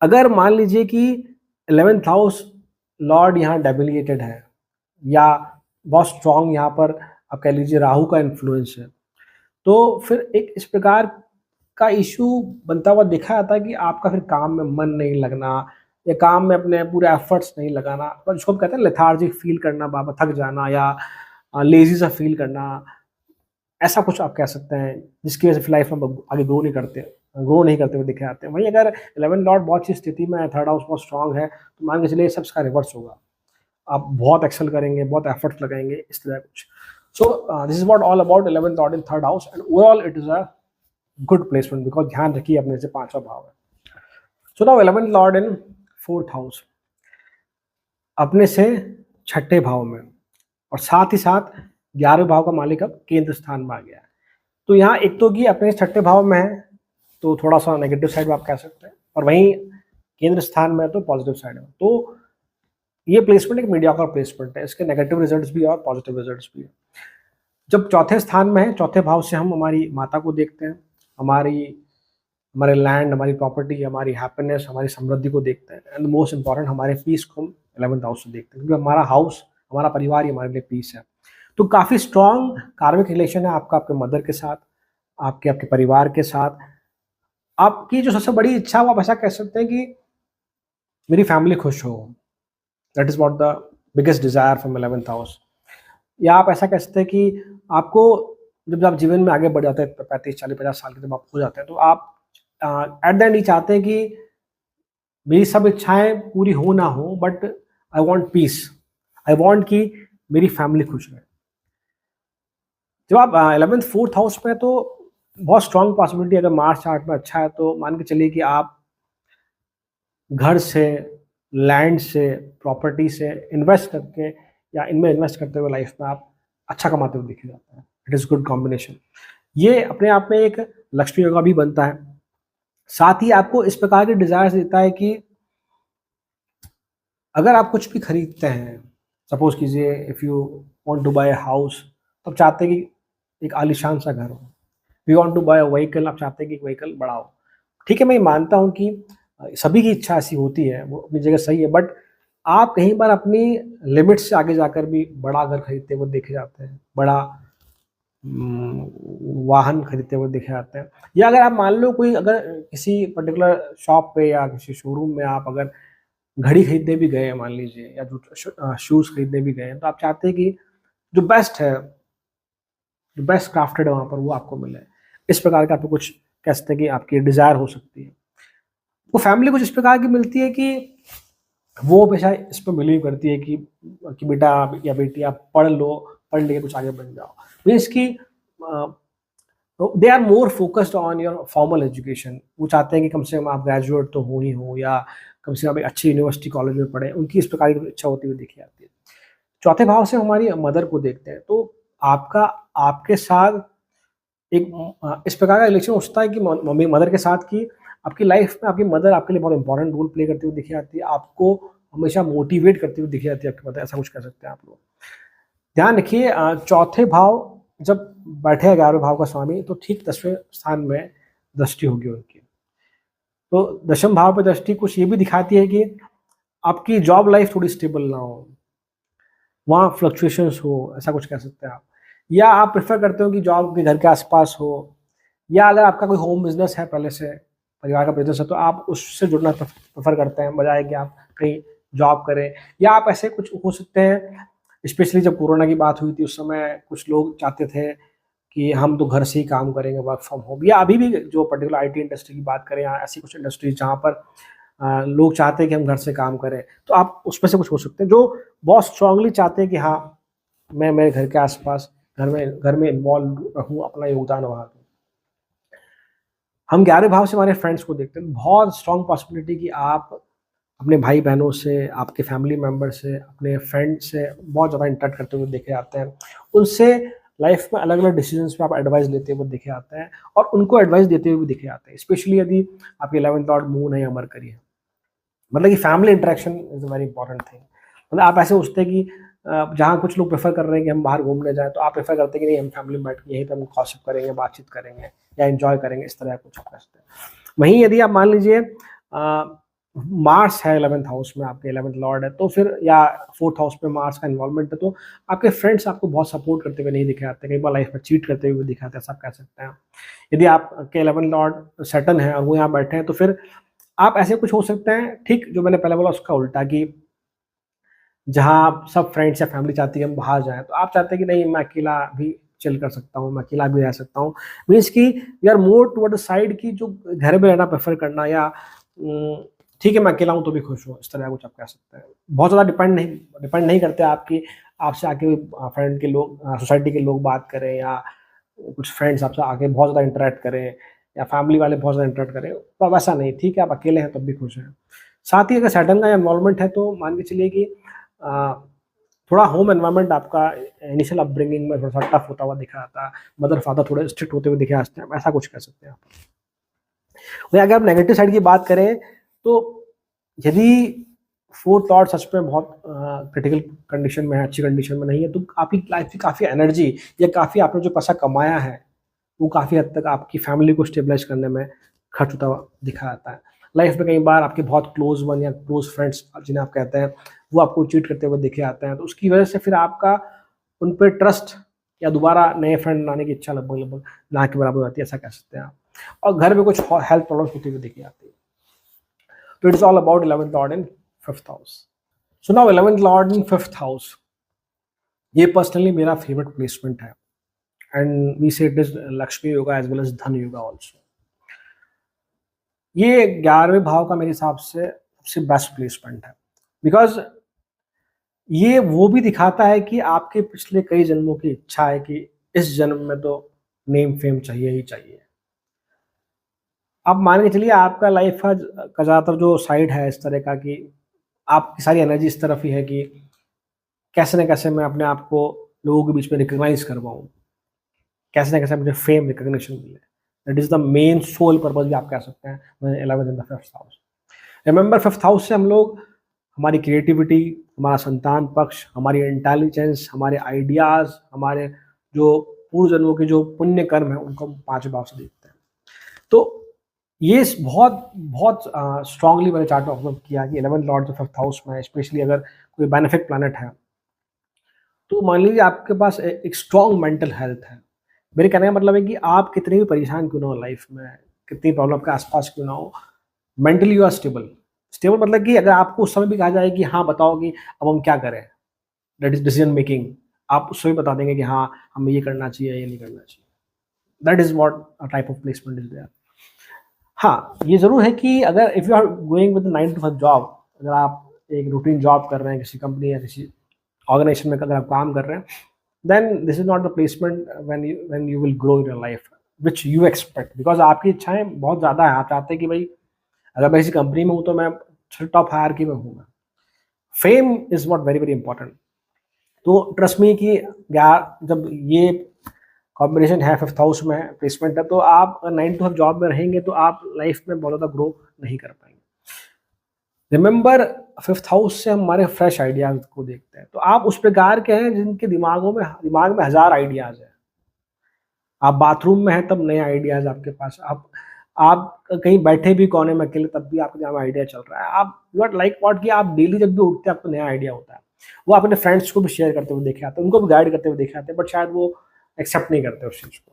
अगर मान लीजिए कि 11th हाउस लॉर्ड यहाँ डेबिलिएटेड है या बहुत स्ट्रांग यहाँ पर आप कह लीजिए राहु का इन्फ्लुएंस है, तो फिर एक इस प्रकार का इशू बनता हुआ देखा जाता है कि आपका फिर काम में मन नहीं लगना या काम में अपने पूरे एफर्ट्स नहीं लगाना, पर जिसको हम कहते हैं लेथार्जिक फील करना, बाबा थक जाना या लेजी सा फील करना, ऐसा कुछ आप कह सकते हैं, जिसकी वजह से लाइफ में आगे ग्रो नहीं करते हुए दिखे जाते हैं। वहीं अगर 11 लॉर्ड बहुत अच्छी स्थिति में है, थर्ड हाउस बहुत स्ट्रांग है, तो मान के चलिए सब इसका रिवर्स होगा, आप बहुत एक्सेल करेंगे, बहुत एफर्ट्स लगाएंगे, इस तरह कुछ। So this is what all about 11th lord in third house, and overall it is a good placement, because ध्यान रखिए अपने से 5वां भाव है। सो नाउ 11th लॉर्ड इन 4th हाउस अपने से 6ठे भाव में, और साथ ही साथ 11वें भाव का मालिक अब केंद्र स्थान में आ गया है। तो यहाँ एक तो कि अपने 6ठे भाव में है तो थोड़ा सा नेगेटिव साइड में आप कह सकते हैं, और वहीं केंद्र स्थान में है तो पॉजिटिव साइड में। तो ये प्लेसमेंट एक मीडियोकर प्लेसमेंट है, इसके नेगेटिव रिजल्ट्स भी है और पॉजिटिव रिजल्ट्स भी है। जब चौथे स्थान में है, चौथे भाव से हम हमारी माता को देखते हैं, हमारे लैंड, हमारी प्रॉपर्टी, हमारी हैप्पीनेस, हमारी समृद्धि को देखते हैं, एंड मोस्ट इंपॉर्टेंट हमारे पीस को हम 11th हाउस से देखते हैं, क्योंकि हमारा हाउस, हमारा परिवार ही हमारे लिए पीस है। तो काफ़ी स्ट्रॉन्ग कार्मिक रिलेशन है आपका आपके मदर के साथ, आपके आपके परिवार के साथ। आपकी जो सबसे बड़ी इच्छा, वो आप ऐसा कह सकते हैं कि मेरी फैमिली खुश हो, that is what the biggest desire from 11th house. या आप ऐसा कह सकते हैं कि आपको जब आप जीवन में आगे बढ़ जाते हैं 35, 40, 50 साल के जब आप हो जाते हैं, तो आप एट द एंड ये चाहते हैं कि मेरी सब इच्छाएं पूरी हो ना हो, but I want piece, I want कि मेरी फैमिली खुश रहे। जब आप 11th 4th हाउस में, तो बहुत स्ट्रॉन्ग पॉसिबिलिटी, अगर मार्स चार्ट में अच्छा है तो मान के चलिए कि आप घर से, लैंड से, प्रॉपर्टी से इन्वेस्ट करके या इनमें इन्वेस्ट करते हुए लाइफ में आप अच्छा कमाते हुए दिखे जाते हैं। It is good combination. ये अपने आप में एक लक्ष्मी योगा भी बनता है। साथ ही आपको इस प्रकार के डिजायर्स देता है कि अगर आप कुछ भी खरीदते हैं, सपोज कीजिए if you want to buy a house, तो आप चाहते हैं कि एक आलीशान सा घर हो। You want to buy a vehicle, आप चाहते हैं कि एक व्हीकल बड़ा हो। ठीक है, मैं ये मानता हूँ कि सभी की इच्छा ऐसी होती है, वो अपनी जगह सही है, बट आप कहीं पर अपनी लिमिट से आगे जाकर भी बड़ा घर खरीदते हुए देखे जाते हैं, बड़ा वाहन खरीदते हुए दिखे जाते हैं। या अगर आप मान लो कोई अगर किसी पर्टिकुलर शॉप पे या किसी शोरूम में आप अगर घड़ी खरीदने भी गए हैं मान लीजिए, या शूज़ खरीदने भी गए हैं, तो आप चाहते हैं कि जो बेस्ट है, जो बेस्ट क्राफ्टेड है वहाँ पर वो आपको मिले। इस प्रकार का आपको कुछ कह सकते हैं कि आपकी डिज़ायर हो सकती है। वो फैमिली कुछ इस प्रकार की मिलती है कि वो हमेशा इस पे बिलीव करती है कि बेटा या बेटी आप पढ़ लो, पढ़ लिख के कुछ आगे बन जाओ। मीन्स कि they are more focused on your formal education. वो चाहते हैं कि कम से कम आप ग्रेजुएट तो हो ही हो, या कम से कम एक अच्छी यूनिवर्सिटी कॉलेज में पढ़ें। उनकी इस प्रकार की इच्छा होती हुई देखी जाती है। चौथे भाव से हमारी मदर को देखते हैं, तो आपका आपके साथ एक इस प्रकार का रिलेशन होता है कि मम्मी मदर के साथ, कि आपकी लाइफ में आपकी मदर आपके लिए बहुत इंपॉर्टेंट रोल प्ले करती हुई दिखी जाती है। आपको हमेशा मोटिवेट करती हुई दिखी जाती है आपकी मदर, ऐसा कुछ कह सकते हैं आप लोग। ध्यान रखिए, चौथे भाव जब बैठे हैं 11वें भाव का स्वामी, तो ठीक 10वें स्थान में दृष्टि होगी उनकी। तो दशम भाव पे दृष्टि कुछ ये भी दिखाती है कि आपकी जॉब लाइफ थोड़ी स्टेबल ना हो, वहाँ फ्लक्चुएशंस हो, ऐसा कुछ कह सकते हैं आप। या आप प्रेफर करते हो कि जॉब के घर के आसपास हो, या अगर आपका कोई होम बिजनेस है, पहले से परिवार का बिजनेस है, तो आप उससे जुड़ना प्रेफर करते हैं बजाय कि आप कहीं जॉब करें। या आप ऐसे कुछ हो सकते हैं, स्पेशली जब कोरोना की बात हुई थी उस समय कुछ लोग चाहते थे कि हम तो घर से ही काम करेंगे, वर्क फ्रॉम होम। या अभी भी जो पर्टिकुलर आईटी इंडस्ट्री की बात करें, या ऐसी कुछ इंडस्ट्रीज जहाँ पर लोग चाहते हैं कि हम घर से काम करें, तो आप उसमें से कुछ हो सकते हैं जो बहुत स्ट्रांगली चाहते हैं कि हाँ, मैं मेरे घर के आसपास घर में इन्वॉल्व रहूँ, अपना योगदान वहाँ दूँ। हम 11वें भाव से हमारे फ्रेंड्स को देखते हैं। बहुत स्ट्रांग पॉसिबिलिटी कि आप अपने भाई बहनों से, आपके फैमिली मेम्बर से, अपने फ्रेंड से बहुत ज़्यादा इंटरेक्ट करते हुए देखे जाते हैं। उनसे लाइफ में अलग अलग डिसीजंस पे आप एडवाइस लेते हुए देखे जाते हैं, और उनको एडवाइस देते हुए भी देखे जाते हैं, स्पेशली यदि आपके 11th लॉर्ड मून है या मरकरी है। मतलब कि family interaction is a very important thing. मतलब आप ऐसे सोचते हैं कि जहाँ कुछ लोग प्रेफर कर रहे हैं कि हम बाहर घूमने जाएँ, तो आप प्रेफर करते हैं कि नहीं, हम फैमिली में बैठ के यहीं पे हम गॉसिप करेंगे, बातचीत करेंगे या एन्जॉय करेंगे, इस तरह कुछ कर सकते हैं। वहीं यदि आप मान लीजिए मार्स है 11th हाउस में, आपके 11th लॉर्ड है, तो फिर या 4th हाउस में मार्स का इन्वॉल्वमेंट है, तो आपके फ्रेंड्स आपको बहुत सपोर्ट करते हुए नहीं दिखे जाते, कई बार लाइफ में चीट करते हुए दिखे जाते हैं, सब कह सकते हैं। यदि आपके 11th लॉर्ड सैटर्न है और वो यहाँ बैठे हैं, तो फिर आप ऐसे कुछ हो सकते हैं, ठीक जो मैंने पहले बोला उसका उल्टा, कि जहाँ सब फ्रेंड्स या फैमिली चाहती है हम बाहर जाएँ, तो आप चाहते हैं कि नहीं, मैं अकेला भी चिल कर सकता हूँ, मैं अकेला भी रह सकता हूँ। मीन्स कि you are more toward the side कि जो घर में रहना प्रेफ़र करना, या ठीक है मैं अकेला हूँ तो भी खुश हूँ, इस तरह कुछ आप कह सकते हैं। बहुत ज़्यादा डिपेंड नहीं करते आपकी आपसे आके फ्रेंड के लोग, सोसाइटी के लोग बात करें, या कुछ फ्रेंड्स आपसे आके बहुत ज़्यादा इंटरैक्ट करें, या फैमिली वाले बहुत ज़्यादा इंटरैक्ट करें, तो वैसा नहीं, ठीक है आप अकेले हैं तब भी खुश हैं। साथ ही अगर सैटर्न का इन्वॉल्वमेंट है, तो मान के चलिए कि अ, थोड़ा होम एनवायरनमेंट आपका इनिशियल अपब्रिंगिंग में थोड़ा-सा टफ होता हुआ दिखा जाता है, मदर-फादर थोड़े स्ट्रिक्ट होते हुए दिखे जाते हैं, ऐसा कुछ कह सकते हैं आप। वहीं अगर आप नेगेटिव साइड की बात करें, तो यदि 4th लॉर्ड सच में बहुत क्रिटिकल कंडीशन में है, अच्छी कंडीशन में नहीं है, तो आपकी लाइफ की काफ़ी एनर्जी या काफ़ी आपने जो पैसा कमाया है, वो काफ़ी हद तक आपकी फैमिली को स्टेबलाइज़ करने में खर्च होता हुआ दिखा जाता है। लाइफ में कई बार आपके बहुत क्लोज़ वन या क्लोज़ फ्रेंड्स जिन्हें आप कहते हैं, वो आपको चीट करते हुए देखे जाते हैं, तो उसकी वजह से फिर आपका उन पे ट्रस्ट या दोबारा नए फ्रेंड लाने की इच्छा लगभग-लगभग ना के बराबर हो जाती है, ऐसा कह सकते हैं आप। और घर में कुछ हेल्थ प्रॉब्लम्स होती हुई देखी जाती है। So it is all about 11th lord in 5th house. So now 11th lord in 5th house, ये पर्सनली मेरा फेवरेट प्लेसमेंट है, and we say it is Lakshmi yoga as well as Dhan yoga also. ये 11वें भाव का मेरे हिसाब से सबसे बेस्ट प्लेसमेंट है, बिकॉज ये वो भी दिखाता है कि आपके पिछले कई जन्मों की इच्छा है कि इस जन्म में तो नेम फेम चाहिए ही चाहिए। अब मान के चलिए आपका लाइफ का ज़्यादातर जो साइड है इस तरह का, कि आपकी सारी एनर्जी इस तरफ ही है कि कैसे न कैसे मैं अपने आप को लोगों के बीच में रिकॉग्नाइज करवाऊँ, कैसे न कैसे मुझे फेम रिकॉग्निशन मिले। That is the main soul purpose भी आप कह सकते हैं, 11th in the 5th house. Remember 5th house से हम लोग हमारी क्रिएटिविटी, हमारा संतान पक्ष, हमारी इंटेलिजेंस, हमारे आइडियाज़, हमारे जो पूर्व जन्मों के जो पुण्य कर्म हैं, उनको हम 5वें भाव से देखते हैं। तो ये बहुत स्ट्रांगली मैंने चार्ट में ऑब्जर्व किया कि 11th लॉर्ड जो 5th हाउस में है, स्पेशली अगर कोई बेनिफिक प्लैनेट है, तो मान लीजिए आपके पास एक स्ट्रॉन्ग मेंटल हेल्थ है, मेरे कहने का मतलब है कि आप कितने भी परेशान क्यों ना हो लाइफ में, कितनी प्रॉब्लम आपके आसपास क्यों ना हो, mentally you are stable. Stable मतलब कि अगर आपको उस समय भी कहा जाए कि हाँ बताओ कि अब हम क्या करें, दैट इज डिसीजन मेकिंग, आप उस समय बता देंगे कि हाँ हमें ये करना चाहिए, ये नहीं करना चाहिए। That is what type of placement is there. हाँ, ये ज़रूर है कि अगर if you are going with 9 to 5 job, अगर आप एक रूटीन जॉब कर रहे हैं किसी कंपनी या किसी ऑर्गेनाइजेशन में अगर आप काम कर रहे हैं, then this is not the placement when you will grow in your life which you expect, because आपकी इच्छाएँ बहुत ज़्यादा हैं। आप चाहते हैं कि भई अगर मैं किसी कंपनी में हूँ तो मैं टॉप हायरार्की में हूँ मैं। Fame is what very, very important. तो ट्रस्ट मी कि जब ये कॉम्बिनेशन है फिफ्थ हाउस में प्लेसमेंट है, तो आप 9 to 5 जॉब में रहेंगे तो आप लाइफ में बहुत ज़्यादा ग्रो नहीं कर पाएंगे। रिमेंबर, फिफ्थ हाउस से हम हमारे फ्रेश आइडियाज को देखते हैं। तो आप उस प्रकार के हैं जिनके दिमाग में हजार आइडियाज है। आप बाथरूम में हैं तब नए आइडियाज आपके पास, आप कहीं बैठे भी कोने में अकेले तब भी आपके दिमाग में आइडिया चल रहा है। आप यू आर लाइक व्हाट कि आप डेली जब भी उठते हैं आपको नया आइडिया होता है। वो अपने फ्रेंड्स को भी शेयर करते हुए देखे आते हैं, उनको भी गाइड करते हुए देखे आते हैं, बट शायद वो एक्सेप्ट नहीं करते उस चीज़ को।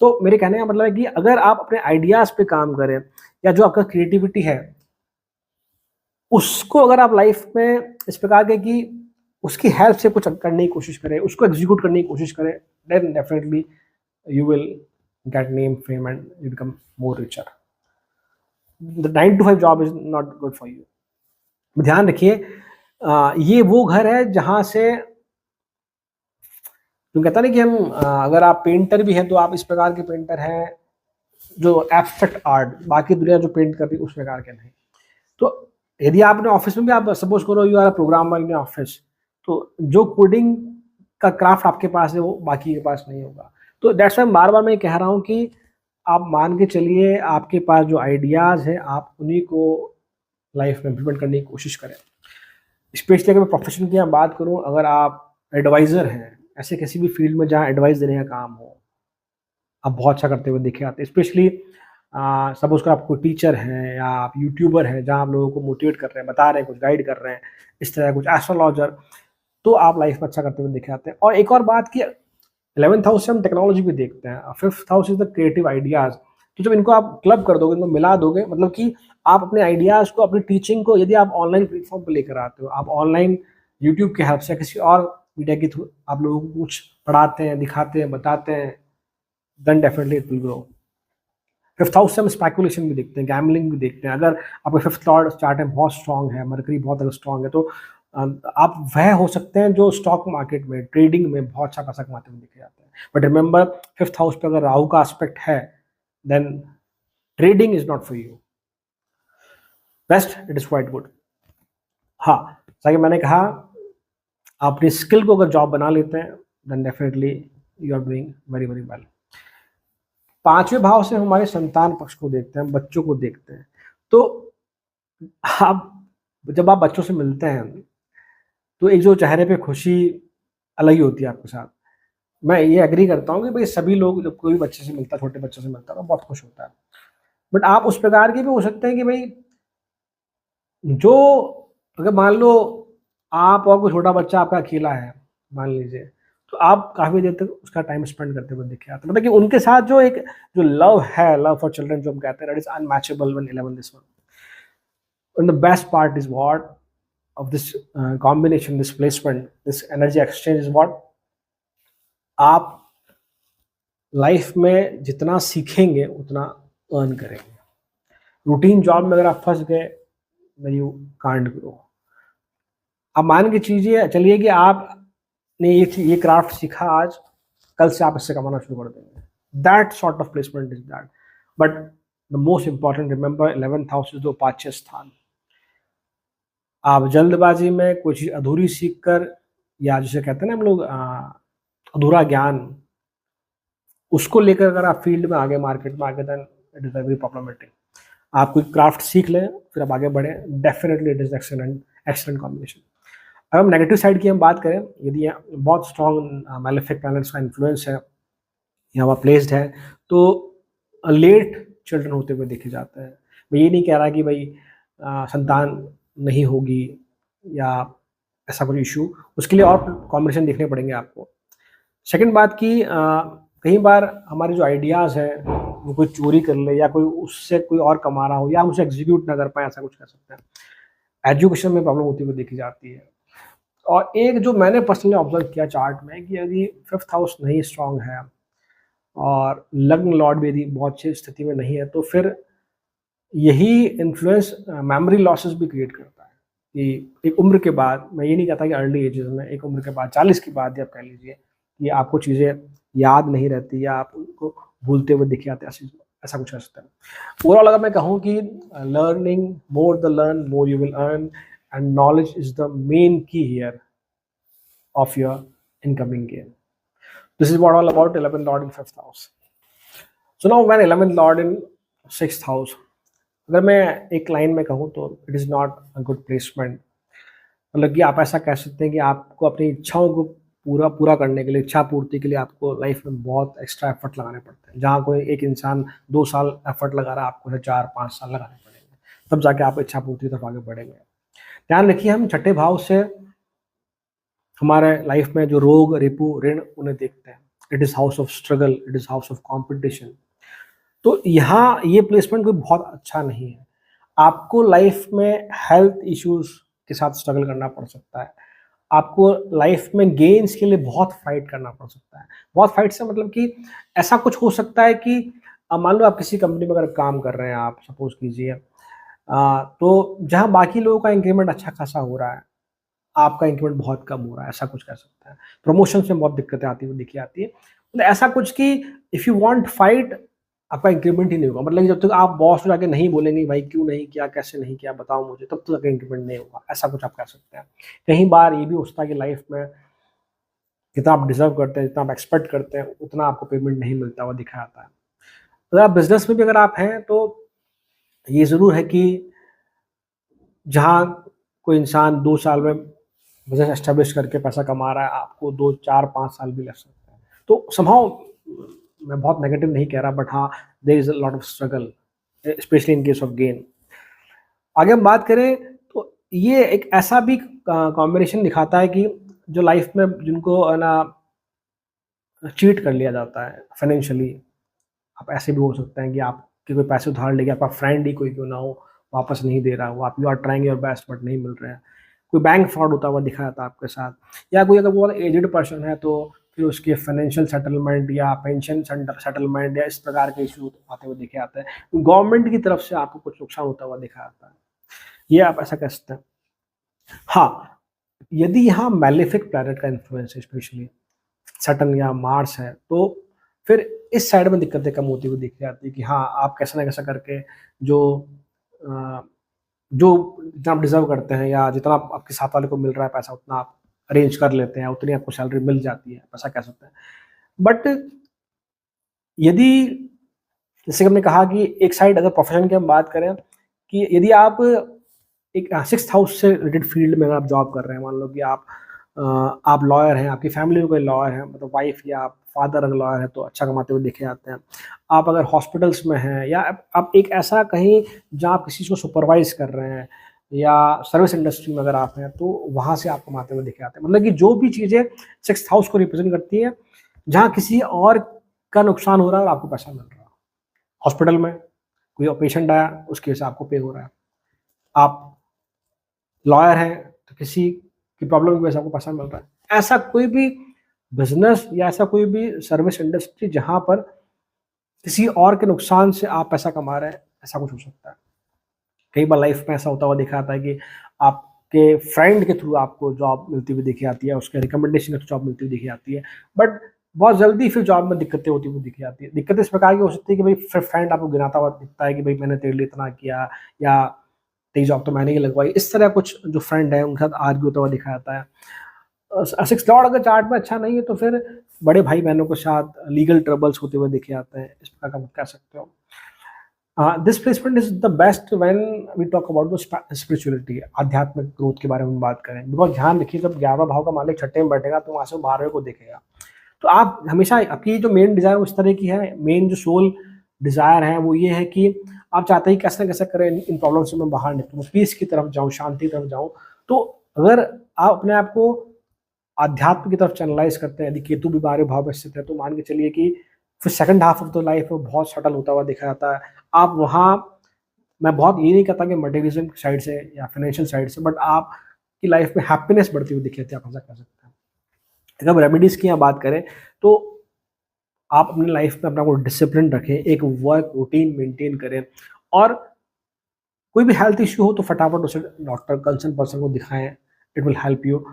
तो मेरे कहने का मतलब है कि अगर आप अपने आइडियाज पे काम करें या जो आपका क्रिएटिविटी है उसको अगर आप लाइफ में इस प्रकार के कि उसकी हेल्प से कुछ करने की कोशिश करें, उसको एग्जीक्यूट करने की कोशिश करें, then definitely you will get name, fame, and you become more richer. The 9 to 5 job is not good for you. ध्यान रखिए, ये वो घर है जहां से जो कहता ना कि हम अगर आप पेंटर भी हैं तो आप इस प्रकार के पेंटर हैं जो एब्स्ट्रैक्ट आर्ट, बाकी दुनिया जो पेंट कर रही है उस प्रकार के नहीं। तो यदि आपने ऑफिस में भी आप सपोज करो you are programmer in office, तो जो कोडिंग का क्राफ्ट आपके पास है वो बाकी के पास नहीं होगा। तो दैट्स वाई बार बार मैं कह रहा हूँ कि आप मान के चलिए आपके पास जो आइडियाज़ है आप उन्हीं को लाइफ में इम्प्लीमेंट करने की कोशिश करें। स्पेशली अगर मैं प्रोफेशन की बात करूँ, अगर आप एडवाइज़र हैं ऐसे किसी भी फील्ड में जहाँ एडवाइस देने का काम हो, आप बहुत अच्छा करते हुए देखे आते हैं। स्पेशली सपोज कर आप कोई टीचर हैं या आप यूट्यूबर हैं जहाँ आप लोगों को मोटिवेट कर रहे हैं, बता रहे हैं, कुछ गाइड कर रहे हैं, इस तरह कुछ एस्ट्रोलॉजर, तो आप लाइफ में अच्छा करते हुए देखे आते हैं। और एक और बात कि 11th हाउस से हम टेक्नोलॉजी भी देखते हैं, fifth house is the creative ideas. तो जब इनको आप क्लब कर दोगे, इनको मिला दोगे, मतलब कि आप अपने आइडियाज को, अपनी टीचिंग को यदि आप ऑनलाइन प्लेटफॉर्म पर लेकर आते हो, आप ऑनलाइन यूट्यूब के हेल्प से किसी और मीडिया के थ्रू आप लोगों को कुछ पढ़ाते हैं, दिखाते हैं, बताते हैं, then definitely it will grow. Fifth house से हम स्पेकुलेशन भी देखते हैं, गैमलिंग भी देखते हैं। अगर आपका फिफ्थ लॉर्ड चार्ट में बहुत स्ट्रांग है, मरकरी बहुत अगर स्ट्रांग है, तो आप वह हो सकते हैं जो स्टॉक मार्केट में, ट्रेडिंग में बहुत अच्छा पैसा कमाते हुए दिखे जाते हैं। बट रिमेंबर, फिफ्थ हाउस पे अगर राहु का एस्पेक्ट है, then trading is not for you. Best, it is quite good. हाँ, जैसा कि मैंने कहा, आप अपनी स्किल को अगर जॉब बना लेते हैं, then definitely you are doing very, very well. पांचवें भाव से हमारे संतान पक्ष को देखते हैं, बच्चों को देखते हैं। तो आप जब आप बच्चों से मिलते हैं तो एक जो चेहरे पे खुशी अलग ही होती है आपके साथ। मैं ये एग्री करता हूँ कि भाई सभी लोग जब कोई बच्चे से मिलता है, छोटे बच्चे से मिलता है, तो बहुत खुश होता है। बट आप उस प्रकार के भी हो सकते हैं कि भाई जो, अगर मान लो आप और कोई छोटा बच्चा आपका अकेला है, मान लीजिए, तो आप काफ़ी देर तक उसका टाइम स्पेंड करते हुए देखे आते हैं। मतलब कि उनके साथ जो लव है, लव फॉर चिल्ड्रन जो हम कहते हैं, that is unmatchable when 11 this one. And the best part is what of this combination, this placement, this energy exchange is what आप लाइफ में जितना सीखेंगे उतना अर्न करेंगे। रूटीन जॉब में अगर आप फंस गए, then you can't grow। अब मान के चलिए कि आपने ये क्राफ्ट सीखा आज, कल से आप इससे कमाना शुरू कर देंगे। That sort of placement is that. But the most important, remember 11th house is उपाच्य स्थान। आप जल्दबाजी में कोई चीज़ अधूरी सीख कर, या जिसे कहते हैं ना हम लोग अधूरा ज्ञान, उसको लेकर अगर आप फील्ड में आगे, मार्केट में आगे, then it is very problematic. आप कोई क्राफ्ट सीख लें फिर आप आगे बढ़ें, definitely it is excellent combination. अगर हम नेगेटिव साइड की हम बात करें, यदि बहुत स्ट्रॉन्ग मैलेफिक प्लैनेट्स का इन्फ्लुएंस है या वह प्लेस्ड है, तो लेट चिल्ड्रन होते हुए देखे जाते हैं। मैं ये नहीं कह रहा कि भाई संतान नहीं होगी या ऐसा कोई इशू, उसके लिए और कॉम्बिनेशन देखने पड़ेंगे आपको। सेकंड बात की कई बार हमारे जो आइडियाज़ हैं वो कोई चोरी कर ले या कोई उससे कोई और कमा रहा हो या हम उसे एग्जीक्यूट ना कर पाएँ, ऐसा कुछ कर सकते हैं। एजुकेशन में प्रॉब्लम होती हुई देखी जाती है। और एक जो मैंने पर्सनली ऑब्ज़र्व किया चार्ट में कि यदि 5th हाउस नहीं स्ट्रॉन्ग है और लग्न लॉर्ड भी यदि बहुत अच्छी स्थिति में नहीं है, तो फिर यही इन्फ्लुएंस मेमोरी लॉसेस भी क्रिएट करता है कि एक उम्र के बाद, मैं ये नहीं कहता कि अर्ली एजेस में, एक उम्र के बाद 40 के बाद, या आप कह लीजिए कि आपको चीज़ें याद नहीं रहती या आप उनको भूलते हुए दिखे आते हैं, ऐसा कुछ कर सकता है। ओवरऑल अगर मैं कहूँ कि learning, more the learn more you will earn, and knowledge is the main की here of your incoming gain. This is what all about 11th lord in 5th house. So now when 11th lord in 6th house, अगर मैं एक line में कहूँ तो it is not a good placement. मतलब कि आप ऐसा कह सकते हैं कि आपको अपनी इच्छाओं को पूरा पूरा करने के लिए, इच्छा पूर्ति के लिए आपको लाइफ में बहुत एक्स्ट्रा एफर्ट लगाने पड़ते हैं। जहाँ कोई एक इंसान 2 साल एफर्ट लगा रहा है, आपको 4-5 साल लगाने पड़ेंगे, तब जाके आप इच्छा पूर्ति की तरफ आगे बढ़ेंगे। ध्यान रखिए, हम छठे भाव से हमारे लाइफ में जो रोग, रिपु, ऋण, उन्हें देखते हैं। It is house of struggle, it is house of competition. तो यहाँ ये प्लेसमेंट कोई बहुत अच्छा नहीं है। आपको लाइफ में हेल्थ इश्यूज के साथ स्ट्रगल करना पड़ सकता है। आपको लाइफ में गेन्स के लिए बहुत फाइट करना पड़ सकता है। बहुत फाइट से मतलब कि ऐसा कुछ हो सकता है कि मान लो आप किसी कंपनी में अगर काम कर रहे हैं, आप सपोज कीजिए, तो जहाँ बाकी लोगों का इंक्रीमेंट अच्छा खासा हो रहा है, आपका इंक्रीमेंट बहुत कम हो रहा है, ऐसा कुछ कह सकते हैं। प्रमोशन में बहुत दिक्कतें आती हुई दिखी आती है। मतलब ऐसा कुछ कि इफ़ यू वांट फाइट, आपका इंक्रीमेंट ही नहीं होगा। मतलब जब तक आप बॉस को जाके नहीं बोलेंगे भाई क्यों नहीं किया, कैसे नहीं किया, बताओ मुझे, तब तक जाके इंक्रीमेंट नहीं होगा। ऐसा कुछ आप कह सकते हैं। कई बार ये भी होता है कि लाइफ में जितना आप डिज़र्व करते हैं, जितना आप एक्सपेक्ट करते हैं, उतना आपको पेमेंट नहीं मिलता हुआ दिखा जाता है। अगर आप बिज़नेस में भी अगर आप हैं, तो ये ज़रूर है कि जहाँ कोई इंसान 2 साल में बिज़नेस एस्टेब्लिश करके पैसा कमा रहा है, आपको 2, 4, 5 साल भी लग सकते हैं। तो समहाउ मैं बहुत नेगेटिव नहीं कह रहा, बट हाँ, there is a lot of struggle, specially in case of gain. आगे हम बात करें तो ये एक ऐसा भी कॉम्बिनेशन दिखाता है कि जो लाइफ में जिनको है ना चीट कर लिया जाता है फाइनेंशियली। आप ऐसे भी हो सकते हैं कि आपके कोई पैसे उधार लेके आपका फ्रेंड ही कोई क्यों ना हो, वापस नहीं दे रहा हो, आप you are trying your best but नहीं मिल रहे हैं। कोई बैंक फ्रॉड होता हुआ दिखा जाता है आपके साथ, या कोई अगर बहुत एजड पर्सन है तो फिर उसके फाइनेंशियल सेटलमेंट या पेंशन सेटलमेंट या इस प्रकार के इशू आते हुए दिखे आते हैं। गवर्नमेंट की तरफ से आपको कुछ नुकसान होता हुआ दिखा जाता है, ये आप ऐसा कह सकते हैं। हाँ, यदि यहाँ मैलेफिक प्लैनेट का इन्फ्लुएंस है, स्पेशली सैटर्न या मार्स है, तो फिर इस साइड में दिक्कतें कम होती हुई दिख जाती है कि हाँ, आप कैसा ना कैसा करके जो अ, जो जितना आप डिज़र्व करते हैं या जितना आपके साथ वाले को मिल रहा है पैसा, उतना आप अरेंज कर लेते हैं, उतनी आपको सैलरी मिल जाती है, ऐसा कह सकते हैं। बट यदि जैसे कि हमने कहा कि एक साइड अगर प्रोफ़ेशन की हम बात करें कि यदि आप एक 6th हाउस से रिलेटेड फील्ड में अगर आप जॉब कर रहे हैं, मान लो कि आप लॉयर हैं, आपकी फैमिली में कोई लॉयर है, मतलब वाइफ या फादर अगर लॉयर है तो अच्छा कमाते हुए देखे जाते हैं। आप अगर हॉस्पिटल्स में हैं या आप एक ऐसा कहीं जहाँ आप किसी को सुपरवाइज़ कर रहे हैं या सर्विस इंडस्ट्री में अगर आप हैं, तो वहाँ से आप कमाते हुए दिखे जाते हैं। मतलब कि जो भी चीज़ें 6th हाउस को रिप्रेज़ेंट करती है, जहाँ किसी और का नुकसान हो रहा है और आपको पैसा मिल रहा है। हॉस्पिटल में कोई पेशेंट आया, उसकी वजह से आपको पे हो रहा है। आप लॉयर हैं, तो किसी की प्रॉब्लम की वजह से आपको पैसा मिल रहा है। ऐसा कोई भी बिज़नेस या ऐसा कोई भी सर्विस इंडस्ट्री जहाँ पर किसी और के नुकसान से आप पैसा कमा रहे हैं, ऐसा कुछ हो सकता है। कई बार लाइफ में ऐसा होता हुआ देखा जाता है कि आपके फ्रेंड के थ्रू आपको जॉब मिलती हुई दिखी जाती है, उसके रिकमेंडेशन के थ्रू जॉब मिलती हुई दिखी जाती है, बट बहुत जल्दी फिर जॉब में दिक्कतें होती हुई दिखी जाती है। दिक्कत इस प्रकार की हो सकती है कि भाई फिर फ्रेंड आपको गिनाता हुआ दिखता है कि भाई मैंने तेरे लिए इतना किया, या तेरी जॉब तो मैंने ही लगवाई। इस तरह कुछ जो फ्रेंड है उनके साथ आर्ग्यू होता हुआ दिखा जाता है। 6th लॉर्ड अगर चार्ट में अच्छा नहीं है तो फिर बड़े भाई बहनों के साथ लीगल ट्रबल्स होते हुए दिखे जाते हैं, इस प्रकार का आप कह सकते हो। This placement is the best when we talk about the spirituality, आध्यात्मिक ग्रोथ के बारे में बात करें। बिकॉज ध्यान रखिए, जब 11वां भाव का मालिक छठे में बैठेगा तो वहाँ से 12वें को देखेगा। तो आप हमेशा आपकी जो मेन डिज़ायर उस तरह की है, मेन जो सोल डिज़ायर है वो ये है कि आप चाहते हैं कैसे ना कैसे करें इन प्रॉब्लम से मैं बाहर निकलूँ, पीस की तरफ जाऊँ, शांति की तरफ जाऊँ। तो अगर आप अपने आप को आध्यात्म की तरफ चैनलाइज़ करते हैं, यदि केतु भी 12वें भाव में स्थित है, तो मान के चलिए कि फिर second half of the life में बहुत सेटल होता हुआ देखा जाता है। आप वहाँ, मैं बहुत ये नहीं कहता कि मटेरियलिज्म साइड से या फाइनेंशियल साइड से, बट आपकी लाइफ में हैप्पीनेस बढ़ती हुई दिखी जाती है, आप ऐसा कह सकते हैं। अगर हम रेमेडीज़ की यहाँ बात करें तो आप अपनी लाइफ में अपना को डिसिप्लिन रखें, एक वर्क रूटीन मेंटेन करें, और कोई भी हेल्थ इश्यू हो तो फटाफट उसे डॉक्टर कंसर्न पर्सन को दिखाएं, इट विल हेल्प यू।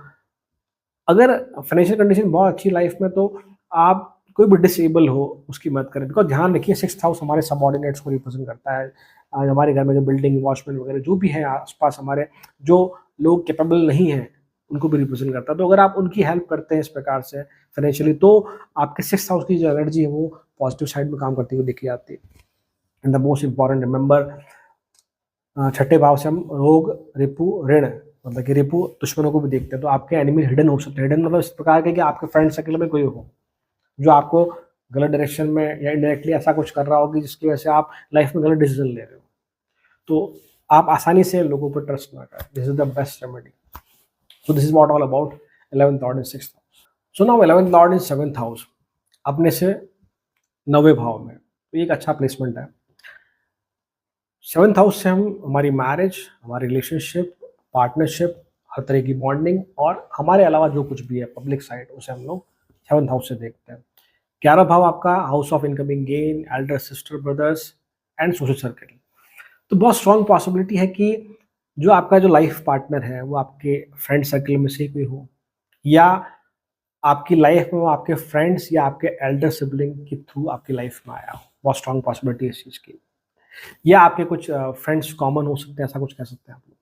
अगर फाइनेंशियल कंडीशन बहुत अच्छी लाइफ में, तो आप कोई भी डिसेबल हो उसकी मदद करें, बिकॉज ध्यान रखिए 6th हाउस हमारे सबॉर्डिनेट्स को रिप्रेजेंट करता है। आज हमारे घर में जो बिल्डिंग वॉचमैन वगैरह जो भी है आसपास हमारे, जो लोग कैपेबल नहीं हैं, उनको भी रिप्रेजेंट करता है। तो अगर आप उनकी हेल्प करते हैं इस प्रकार से फाइनेंशियली, तो आपके 6th हाउस की जो एनर्जी है वो पॉजिटिव साइड में काम करती हुई देखी जाती है। And the most important, remember, छठे भाव से हम रोग, रिपु, ऋण, मतलब कि रिपु दुश्मनों को भी देखते हैं। तो आपके एनिमी हिडन हो सकते हैं। हिडन मतलब इस प्रकार के कि आपके फ्रेंड सर्कल में कोई हो जो आपको गलत डायरेक्शन में या इनडायरेक्टली ऐसा कुछ कर रहा हो कि जिसकी वजह से आप लाइफ में गलत डिसीजन ले रहे हो। तो आप आसानी से लोगों पर ट्रस्ट ना करें। This is the best remedy. So this is what all about 11th lord in 6th house. So now 11th lord in 7th house अपने से 9वें भाव में, तो ये एक अच्छा प्लेसमेंट है। 7th हाउस से हम हमारी मैरिज, हमारी रिलेशनशिप, पार्टनरशिप, हर तरह की बॉन्डिंग, और हमारे अलावा जो कुछ भी है पब्लिक साइड, उसे हम लोग 7th हाउस से देखते हैं। 11 भाव आपका house of incoming gain, Elder sister, brothers and social circle. तो बहुत स्ट्रॉन्ग पॉसिबिलिटी है कि जो आपका जो लाइफ पार्टनर है वो आपके फ्रेंड सर्कल में से कोई हो, या आपकी लाइफ में वो आपके फ्रेंड्स या आपके एल्डर सिबलिंग के थ्रू आपकी लाइफ में आया हो। बहुत स्ट्रॉन्ग पॉसिबिलिटी है इस चीज़ की। या आपके कुछ फ्रेंड्स कॉमन हो सकते हैं, ऐसा कुछ कह सकते हैं आप लोग।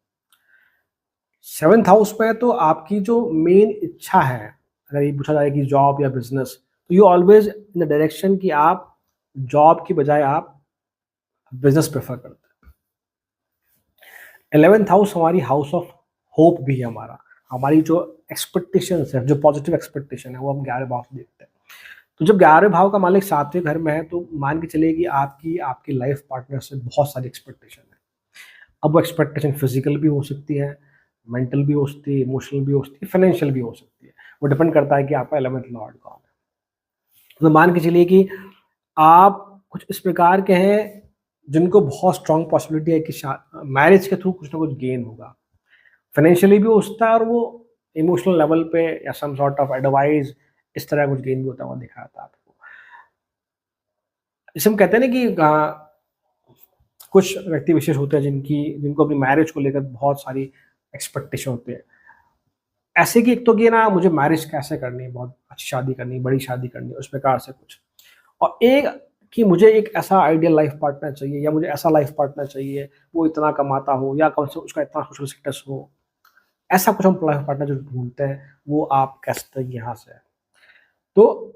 7th हाउस में तो आपकी जो मेन इच्छा है, अगर ये पूछा जाए कि जॉब या बिजनेस, तो you always in the direction कि आप जॉब की बजाय आप बिजनेस प्रेफर करते हैं। 11th हाउस हमारी हाउस ऑफ होप भी है। हमारी जो एक्सपेक्टेशंस है, जो पॉजिटिव एक्सपेक्टेशन है, वो हम 11 भाव से देखते हैं। तो जब 11 भाव का मालिक 7वें घर में है, तो मान के चलिए कि आपकी आपकी लाइफ पार्टनर से बहुत सारी एक्सपेक्टेशन है। अब वो एक्सपेक्टेशन फिजिकल भी हो सकती है, मेंटल भी हो सकती है, इमोशनल भी हो सकती है, फाइनेंशियल भी हो सकती है। वो डिपेंड करता है कि आपका 11th लॉर्ड कौन है। तो मान के चलिए कि आप कुछ इस प्रकार के हैं जिनको बहुत स्ट्रॉन्ग पॉसिबिलिटी है कि मैरिज के थ्रू कुछ ना कुछ गेन होगा, फाइनेंशियली भी हो सकता है, और वो इमोशनल लेवल पे या सम सॉर्ट ऑफ एडवाइस, इस तरह कुछ गेन भी होता हुआ दिखा था आपको। जैसे हम कहते हैं ना कि कुछ व्यक्ति विशेष होते हैं जिनको अपनी मैरिज को लेकर बहुत सारी एक्सपेक्टेशन होती है। ऐसे कि एक तो ये ना, मुझे मैरिज कैसे करनी है, बहुत अच्छी शादी करनी है, बड़ी शादी करनी है, उस प्रकार से कुछ। और एक कि मुझे एक ऐसा आइडियल लाइफ पार्टनर चाहिए, या मुझे ऐसा लाइफ पार्टनर चाहिए, वो इतना कमाता हो, या कम से कम उसका इतना सोशल स्टेटस हो। ऐसा कुछ हम लाइफ पार्टनर जो ढूंढते हैं, वो आप कह सकते हैं यहाँ से है। तो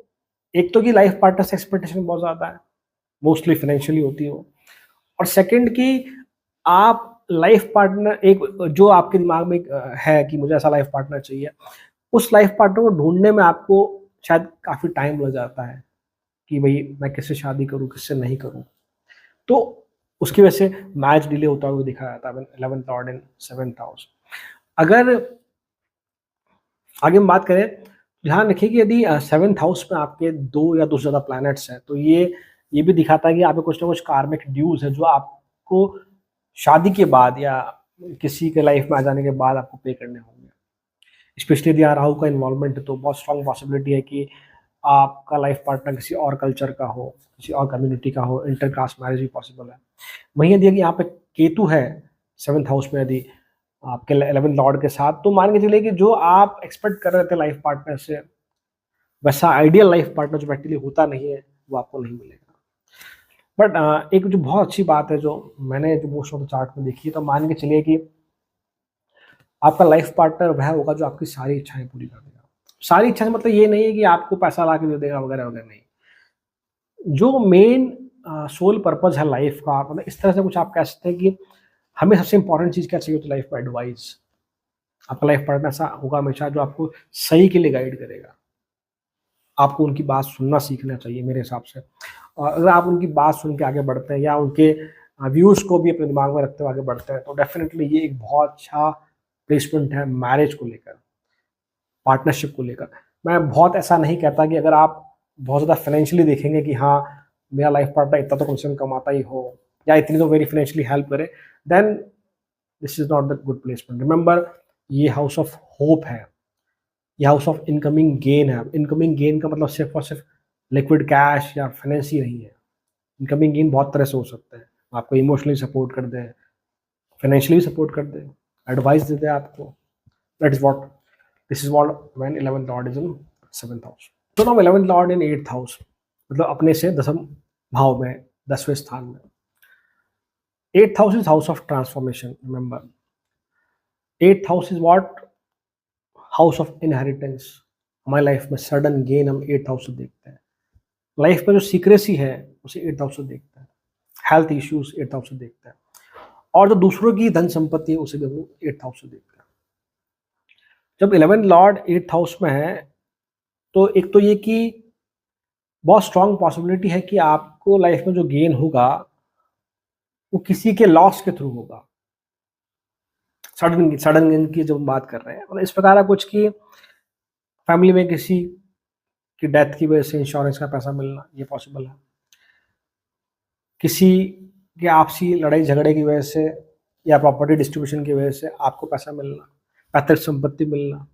एक तो कि लाइफ पार्टनर से एक्सपेक्टेशन बहुत ज़्यादा है, मोस्टली फाइनेंशियली होती हो। और सेकंड कि आप लाइफ पार्टनर, एक जो आपके दिमाग में है कि मुझे ऐसा लाइफ पार्टनर चाहिए, उस लाइफ पार्टनर को ढूंढने में आपको शायद काफ़ी टाइम लग जाता है कि भाई मैं किससे शादी करूँ, किससे नहीं करूँ। तो उसकी वजह से मैच डिले होता हुआ दिखा जाता है 11th लॉर्ड इन 7th हाउस। अगर आगे हम बात करें, ध्यान रखिए कि यदि 7th हाउस में आपके 2 या 2 से ज़्यादा प्लैनेट्स हैं, तो ये भी दिखाता है कि आप पे कुछ ना कुछ कार्मिक ड्यूज़ है जो आपको शादी के बाद या किसी के लाइफ में आ जाने के बाद आपको पे करने होंगे। स्पेशली यदि यहाँ राहु का इन्वॉल्वमेंट है, तो बहुत स्ट्रॉन्ग पॉसिबिलिटी है कि आपका लाइफ पार्टनर किसी और कल्चर का हो, किसी और कम्युनिटी का हो, इंटरकास्ट मैरिज भी पॉसिबल है। वहीं यदि यहाँ पे केतु है 7th हाउस में, यदि आपके 11th लॉर्ड के साथ, तो मान के चलिए कि जो आप एक्सपेक्ट कर रहे थे लाइफ पार्टनर से, वैसा आइडियल लाइफ पार्टनर जो एक्चुअली होता नहीं है, वो आपको नहीं मिलेगा। बट एक जो बहुत अच्छी बात है जो मैंने जो मोस्ट ऑफ द चार्ट में देखी है, तो मान के चलिए कि आपका लाइफ पार्टनर वह होगा जो आपकी सारी इच्छाएं पूरी कर देगा। सारी इच्छा से मतलब ये नहीं है कि आपको पैसा ला के दे देगा वगैरह वगैरह, नहीं। जो मेन सोल पर्पज है लाइफ का, मतलब इस तरह से कुछ आप कह सकते हैं कि हमें सबसे इंपॉर्टेंट चीज़ क्या चाहिए होती है लाइफ में? एडवाइस। आपका लाइफ पार्टनर ऐसा होगा हमेशा जो आपको सही के लिए गाइड करेगा। आपको उनकी बात सुनना सीखना चाहिए मेरे हिसाब से। और अगर आप उनकी बात सुन के आगे बढ़ते हैं, या उनके व्यूज़ को भी अपने दिमाग में रखते हुए आगे बढ़ते हैं, तो डेफिनेटली ये एक बहुत अच्छा प्लेसमेंट है मैरिज को लेकर, पार्टनरशिप को लेकर। मैं बहुत ऐसा नहीं कहता कि अगर आप बहुत ज़्यादा फाइनेंशियली देखेंगे कि हाँ, मेरा लाइफ पार्टनर इतना तो कम से कम कमाता ही हो या इतनी तो मेरी फाइनेंशियली हेल्प करे, then this is not the good placement. Remember, ये हाउस ऑफ होप है, ये हाउस ऑफ इनकमिंग गेन है। इनकमिंग गेन का मतलब सिर्फ और सिर्फ लिक्विड कैश या फाइनेंस ही नहीं है। इनकमिंग गेन बहुत तरह से हो सकता है। आपको इमोशनली सपोर्ट कर दें, फाइनेंशियली सपोर्ट कर दें, एडवाइस दे दें आपको। That is what this is what when 11th Lord is in 7th house. तो now 11th lord in 8th house, मतलब अपने से 10th भाव में, 10वें स्थान में। 8th house is house of transformation. Remember, 8th house is what house of inheritance. हमारी लाइफ में सडन गेन हम 8th हाउस से देखते हैं। लाइफ में जो सीक्रेसी है उसे 8th हाउस से देखते हैं। हेल्थ इश्यूज 8th हाउस से देखते हैं। और जो दूसरों की धन संपत्ति है उसे भी वो 8th हाउस से देखते हैं। जब 11th लॉर्ड 8th हाउस में है तो एक तो ये कि बहुत स्ट्रांग पॉसिबिलिटी है कि आपको लाइफ में जो गेन होगा वो किसी के लॉस के थ्रू होगा। सडन सडन गेन की जब हम बात कर रहे हैं, मतलब इस प्रकार का कुछ कि फैमिली में किसी की डेथ की वजह से इंश्योरेंस का पैसा मिलना, ये पॉसिबल है। किसी के आपसी लड़ाई झगड़े की वजह से या प्रॉपर्टी डिस्ट्रीब्यूशन की वजह से आपको पैसा मिलना, पैतृक संपत्ति मिलना,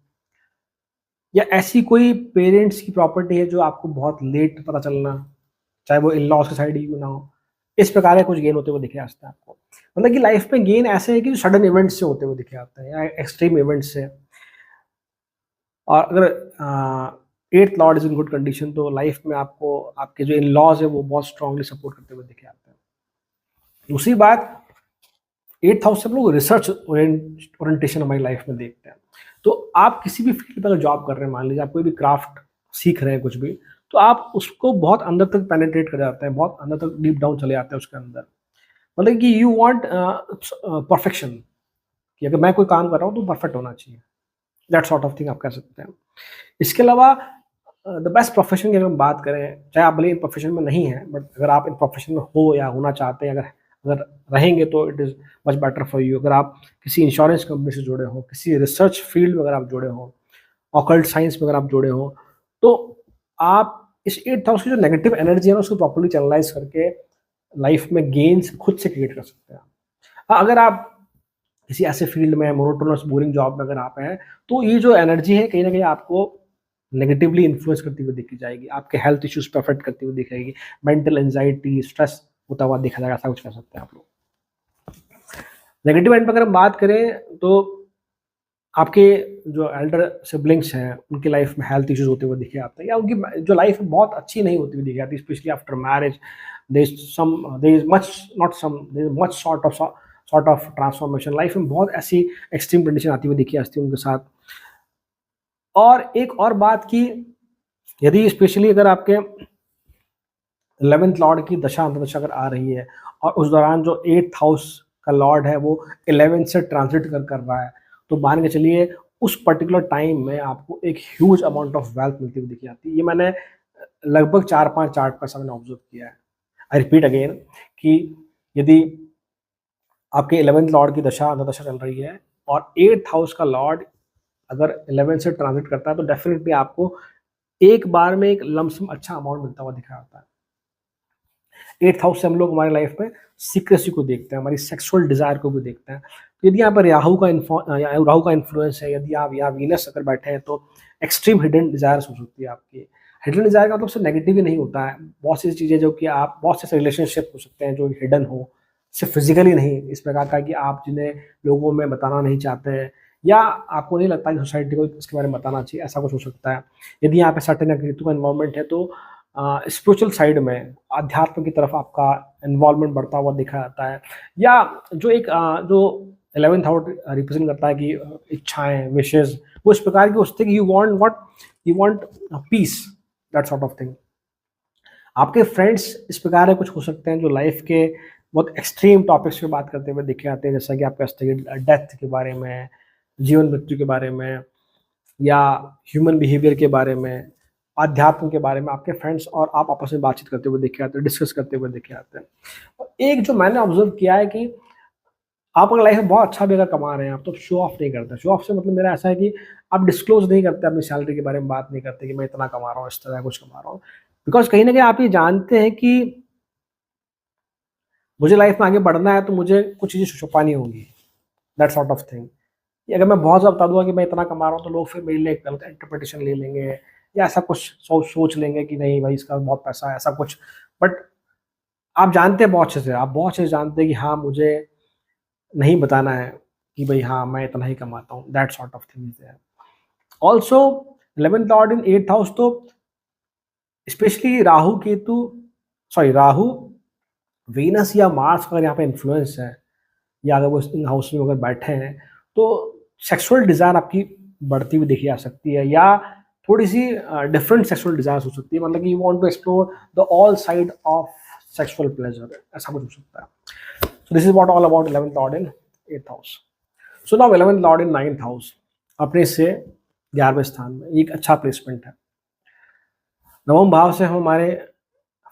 या ऐसी कोई पेरेंट्स की प्रॉपर्टी है जो आपको बहुत लेट पता चलना, चाहे वो इन लॉज की साइड ही क्यों ना हो। इस प्रकार के कुछ गेन होते हुए दिखे आते हैं आपको। मतलब कि लाइफ में गेन ऐसे है कि सडन इवेंट्स से होते हुए दिखे आते हैं या एक्सट्रीम इवेंट्स से। और अगर 8th Lord is in good condition तो लाइफ में आपको आपके जो इन लॉज है वो बहुत स्ट्रांगली सपोर्ट करते हुए दिखे आते हैं। दूसरी बात, 8th हाउस से हम लोग रिसर्च ओरिएंटेशन हमारी लाइफ में देखते हैं। तो आप किसी भी फील्ड पर जॉब कर रहे हैं, मान लीजिए आप कोई भी क्राफ्ट सीख रहे हैं कुछ भी, तो आप उसको बहुत अंदर तक पेनिट्रेट कर जाते हैं, बहुत अंदर तक डीप डाउन चले जाते हैं उसके अंदर। मतलब कि यू वांट परफेक्शन, कि अगर मैं कोई काम कर रहा हूँ तो परफेक्ट होना चाहिए। दैट सॉर्ट ऑफ थिंग आप कह सकते हैं। इसके अलावा द बेस्ट प्रोफेशन की अगर हम बात करें, चाहे आप भले इन प्रोफेशन में नहीं हैं, बट अगर आप इन प्रोफेशन में हो या होना चाहते हैं, अगर अगर रहेंगे तो it is much better for you. अगर आप किसी इंश्योरेंस कंपनी से जुड़े हो, किसी रिसर्च फील्ड में अगर आप जुड़े हो, ऑकल्ट साइंस में अगर आप जुड़े हो, तो आप इस 8th हाउस की जो नेगेटिव एनर्जी है ना उसको प्रॉपर्ली चैनलाइज करके लाइफ में गेन्स खुद से क्रिएट कर सकते हैं। हाँ, अगर आप किसी ऐसे फील्ड में, मोनोटोनस बोरिंग जॉब में अगर आप हैं, तो ये जो एनर्जी है कहीं ना कहीं आपको नेगेटिवली इन्फ्लुएंस करती हुई दिखी जाएगी, आपके हेल्थ इश्यूज पे अफेक्ट करती हुई दिखेगी, मेंटल एंजाइटी, स्ट्रेस होता हुआ दिखा जाएगा, ऐसा कुछ कह सकते हैं आप लोग। नेगेटिव एंड पर अगर हम बात करें तो आपके जो एल्डर सिबलिंग्स हैं उनकी लाइफ में हेल्थ इश्यूज होते हुए दिखे आते हैं, या उनकी जो लाइफ बहुत अच्छी नहीं होती हुई दिखी आती, specially after marriage. There is much sort of transformation. Life में बहुत ऐसी एक्सट्रीम कंडीशन आती हुई दिखी आती है उनके साथ। और एक और बात कि यदि स्पेशली अगर आपके 11th लॉर्ड की दशा अंतर्दशा अगर आ रही है और उस दौरान जो 8th हाउस का लॉर्ड है वो 11th से ट्रांजिट कर रहा है, तो मान के चलिए उस पर्टिकुलर टाइम में आपको एक ह्यूज अमाउंट ऑफ वेल्थ मिलती हुई दिखी आती है। ये मैंने लगभग 4-5 चार्ट पर मैंने ऑब्जर्व किया है। आई रिपीट अगेन कि यदि आपके 11th लॉर्ड की दशा अंतर्दशा चल रही है और 8th हाउस का लॉर्ड अगर 11th से ट्रांजिट करता है, तो डेफिनेटली आपको एक बार में एक लमसम अच्छा अमाउंट मिलता हुआ दिखा जाता है। 8th हाउस से हम लोग हमारी लाइफ में सीक्रेसी को देखते हैं, हमारी सेक्सुअल डिजायर को भी देखते हैं। तो यदि यहाँ पर राहु का इन्फ्लुएंस है, यदि आप यहाँ वीनस अगर बैठे हैं, तो एक्सट्रीम हिडन डिजायर्स हो सकती है आपकी। हिडन डिजायर का मतलब सिर्फ नेगेटिव ही नहीं होता है, बहुत सी चीज़ें जो कि आप, बहुत से रिलेशनशिप हो सकते हैं जो हिडन हो, सिर्फ फिजिकली नहीं, इस प्रकार का कि आप जिन्हें लोगों में बताना नहीं चाहते हैं या आपको नहीं लगता कि सोसाइटी को इसके बारे में बताना चाहिए, ऐसा कुछ हो सकता है। यदि यहाँ पे सर्टेन ऋतु का इन्वॉल्वमेंट है तो स्पिरिचुअल साइड में, अध्यात्म की तरफ आपका इन्वॉल्वमेंट बढ़ता हुआ दिखा जाता है। या जो एक जो 11th हाउस रिप्रेजेंट करता है कि इच्छाएं, विशेष, वो इस प्रकार की होती है कि you want piece, that sort of thing. आपके फ्रेंड्स इस प्रकार के कुछ हो सकते हैं जो लाइफ के बहुत एक्सट्रीम टॉपिक्स पे बात करते हुए दिखे आते हैं, जैसा कि आप कह सकते हैं डेथ के बारे में, जीवन मृत्यु के बारे में, या ह्यूमन बिहेवियर के बारे में, अध्यात्म के बारे में। आपके फ्रेंड्स और आप आपस में बातचीत करते हुए दिखे आते हैं, डिस्कस करते हुए दिखे आते हैं। और एक जो मैंने ऑब्जर्व किया है कि आप अगर लाइफ में बहुत अच्छा भी अगर कमा रहे हैं, आप तो शो ऑफ नहीं करते। शो ऑफ से मतलब मेरा ऐसा है कि आप डिस्क्लोज नहीं करते, अपनी सैलरी के बारे में बात नहीं करते कि मैं इतना कमा रहा हूँ, इस तरह कुछ कमा रहा हूँ। बिकॉज़ कहीं न कहीं आप ये जानते हैं कि मुझे लाइफ़ में आगे बढ़ना है तो मुझे कुछ चीज़ें छुपानी होंगी, दैट सॉर्ट ऑफ थिंग। कि अगर मैं बहुत ज़्यादा बता दूँगा कि मैं इतना कमा रहा हूँ तो लोग फिर मेरे लिए एक गलत इंटरप्रिटेशन ले लेंगे या ऐसा कुछ सोच लेंगे कि नहीं भाई इसका बहुत पैसा है, ऐसा कुछ। बट आप जानते हैं बहुत अच्छे से, आप बहुत अच्छे से जानते हैं कि हाँ, मुझे नहीं बताना है कि भई हाँ, मैं इतना ही कमाता हूँ, that sort of thing is there. Also 11th lord in 8th house तो स्पेशली राहु, वीनस या मार्स का अगर यहाँ पे इन्फ्लुएंस है या अगर वो इन हाउस में अगर बैठे हैं, तो सेक्सुअल डिज़ायर आपकी बढ़ती हुई देखी जा सकती है या थोड़ी-सी डिफरेंट सेक्सुअल डिज़ायर्स हो सकती है, मतलब कि you want to explore the all side of sexual pleasure, ऐसा कुछ हो सकता है। So this is what all about 11th lord in 8th house. So now 11th lord in 9th house अपने से 11वें स्थान में, एक अच्छा प्लेसमेंट है। नवम भाव से हम हमारे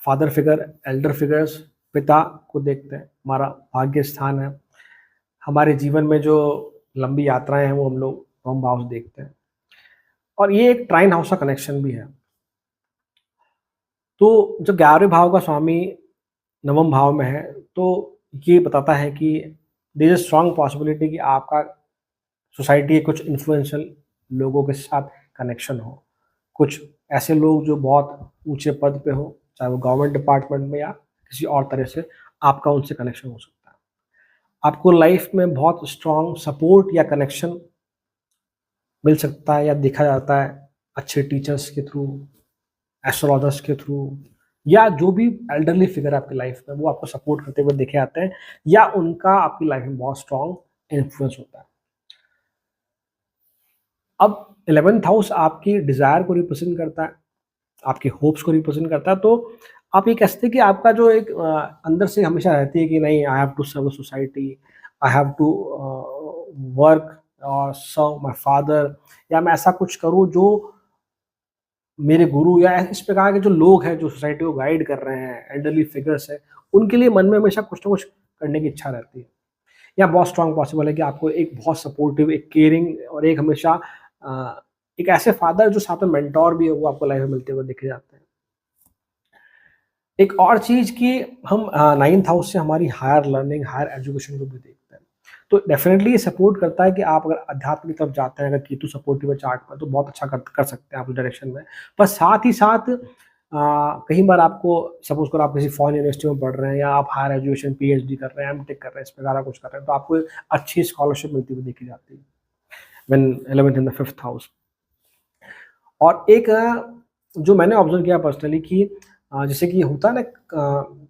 फादर फिगर, एल्डर फिगर्स, पिता को देखते हैं, हमारा भाग्य स्थान है। हमारे जीवन में जो लंबी यात्राएँ हैं वो हम लोग नवम भाव से देखते हैं और ये एक ट्राइन हाउस का कनेक्शन भी है। तो जब 11वें भाव का स्वामी नवम भाव में है, तो ये बताता है कि देयर इज़ स्ट्रॉन्ग पॉसिबिलिटी कि आपका सोसाइटी के कुछ इन्फ्लुएंशियल लोगों के साथ कनेक्शन हो। कुछ ऐसे लोग जो बहुत ऊँचे पद पे हो, चाहे वो गवर्नमेंट डिपार्टमेंट में या किसी और तरह से आपका उनसे कनेक्शन हो सकता है। आपको लाइफ़ में बहुत स्ट्रॉन्ग सपोर्ट या कनेक्शन मिल सकता है या देखा जाता है अच्छे टीचर्स के थ्रू, एस्ट्रोलॉजर्स के थ्रू या जो भी एल्डरली फिगर है आपकी लाइफ में वो आपको सपोर्ट करते हुए देखे जाते हैं या उनका आपकी लाइफ में बहुत स्ट्रॉन्ग इन्फ्लुएंस होता है। अब 11th हाउस आपकी डिज़ायर को रिप्रेजेंट करता है, आपके होप्स को रिप्रेजेंट करता है, तो आप ये कह सकते हैं कि आपका जो एक अंदर से हमेशा रहती है कि नहीं I have to serve society, I have to work और सर्व माय फादर या मैं ऐसा कुछ करूँ जो मेरे गुरु या इस प्रकार के जो लोग हैं जो सोसाइटी को गाइड कर रहे हैं, एल्डरली फिगर्स हैं, उनके लिए मन में हमेशा कुछ ना कुछ करने की इच्छा रहती है। या बहुत स्ट्रॉन्ग पॉसिबल है कि आपको एक बहुत सपोर्टिव, एक केयरिंग और एक हमेशा एक ऐसे फादर जो साथ में मेंटोर भी है वो आपको लाइफ में मिलते हुए देखे जाते हैं। एक और चीज़ कि हम 9th हाउस से हमारी हायर लर्निंग, हायर एजुकेशन को भी देखते हैं। तो डेफ़िनेटली ये सपोर्ट करता है कि आप अगर अध्यात्म की तरफ जाते हैं, अगर केतु सपोर्टिव है चार्ट में तो बहुत अच्छा कर सकते हैं आप उस डायरेक्शन में। पर साथ ही साथ कई बार आपको सपोज़ करो आप किसी फॉरेन यूनिवर्सिटी में पढ़ रहे हैं या आप हायर एजुकेशन पीएचडी कर रहे हैं, एमटेक कर रहे हैं, इस प्रकार का कुछ कर रहे हैं, तो आपको अच्छी स्कॉलरशिप मिलती हुई देखी जाती है when 11th in the 5th house. और एक जो मैंने ऑब्ज़र्व किया पर्सनली कि जैसे कि होता है ना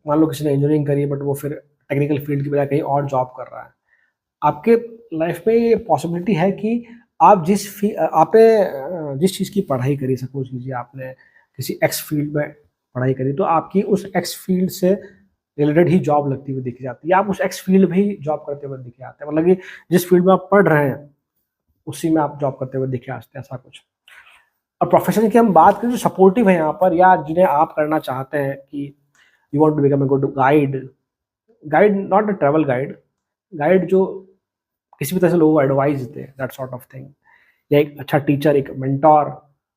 मान लो किसी ने इंजीनियरिंग करी है बट वो फिर टेक्निकल फील्ड की बजाय कहीं और जॉब कर रहा है। आपके लाइफ में ये पॉसिबिलिटी है कि आप आपने जिस चीज़ की पढ़ाई करी, सपोज़ कीजिए आपने किसी एक्स फील्ड में पढ़ाई करी, तो आपकी उस एक्स फील्ड से रिलेटेड ही जॉब लगती हुई दिखी जाती है। आप उस एक्स फील्ड में ही जॉब करते हुए दिखे जाते हैं। मतलब कि जिस फील्ड में आप पढ़ रहे हैं, उसी में आप जॉब करते हुए दिखे आते हैं, ऐसा कुछ। और प्रोफेशन की हम बात करें जो सपोर्टिव है यहाँ पर या जिन्हें आप करना चाहते हैं कि you want to become a good guide, guide not a travel guide, guide जो किसी भी तरह से लोगों को एडवाइस दे, दैट सॉर्ट ऑफ थिंग, या एक अच्छा टीचर, एक मेंटोर,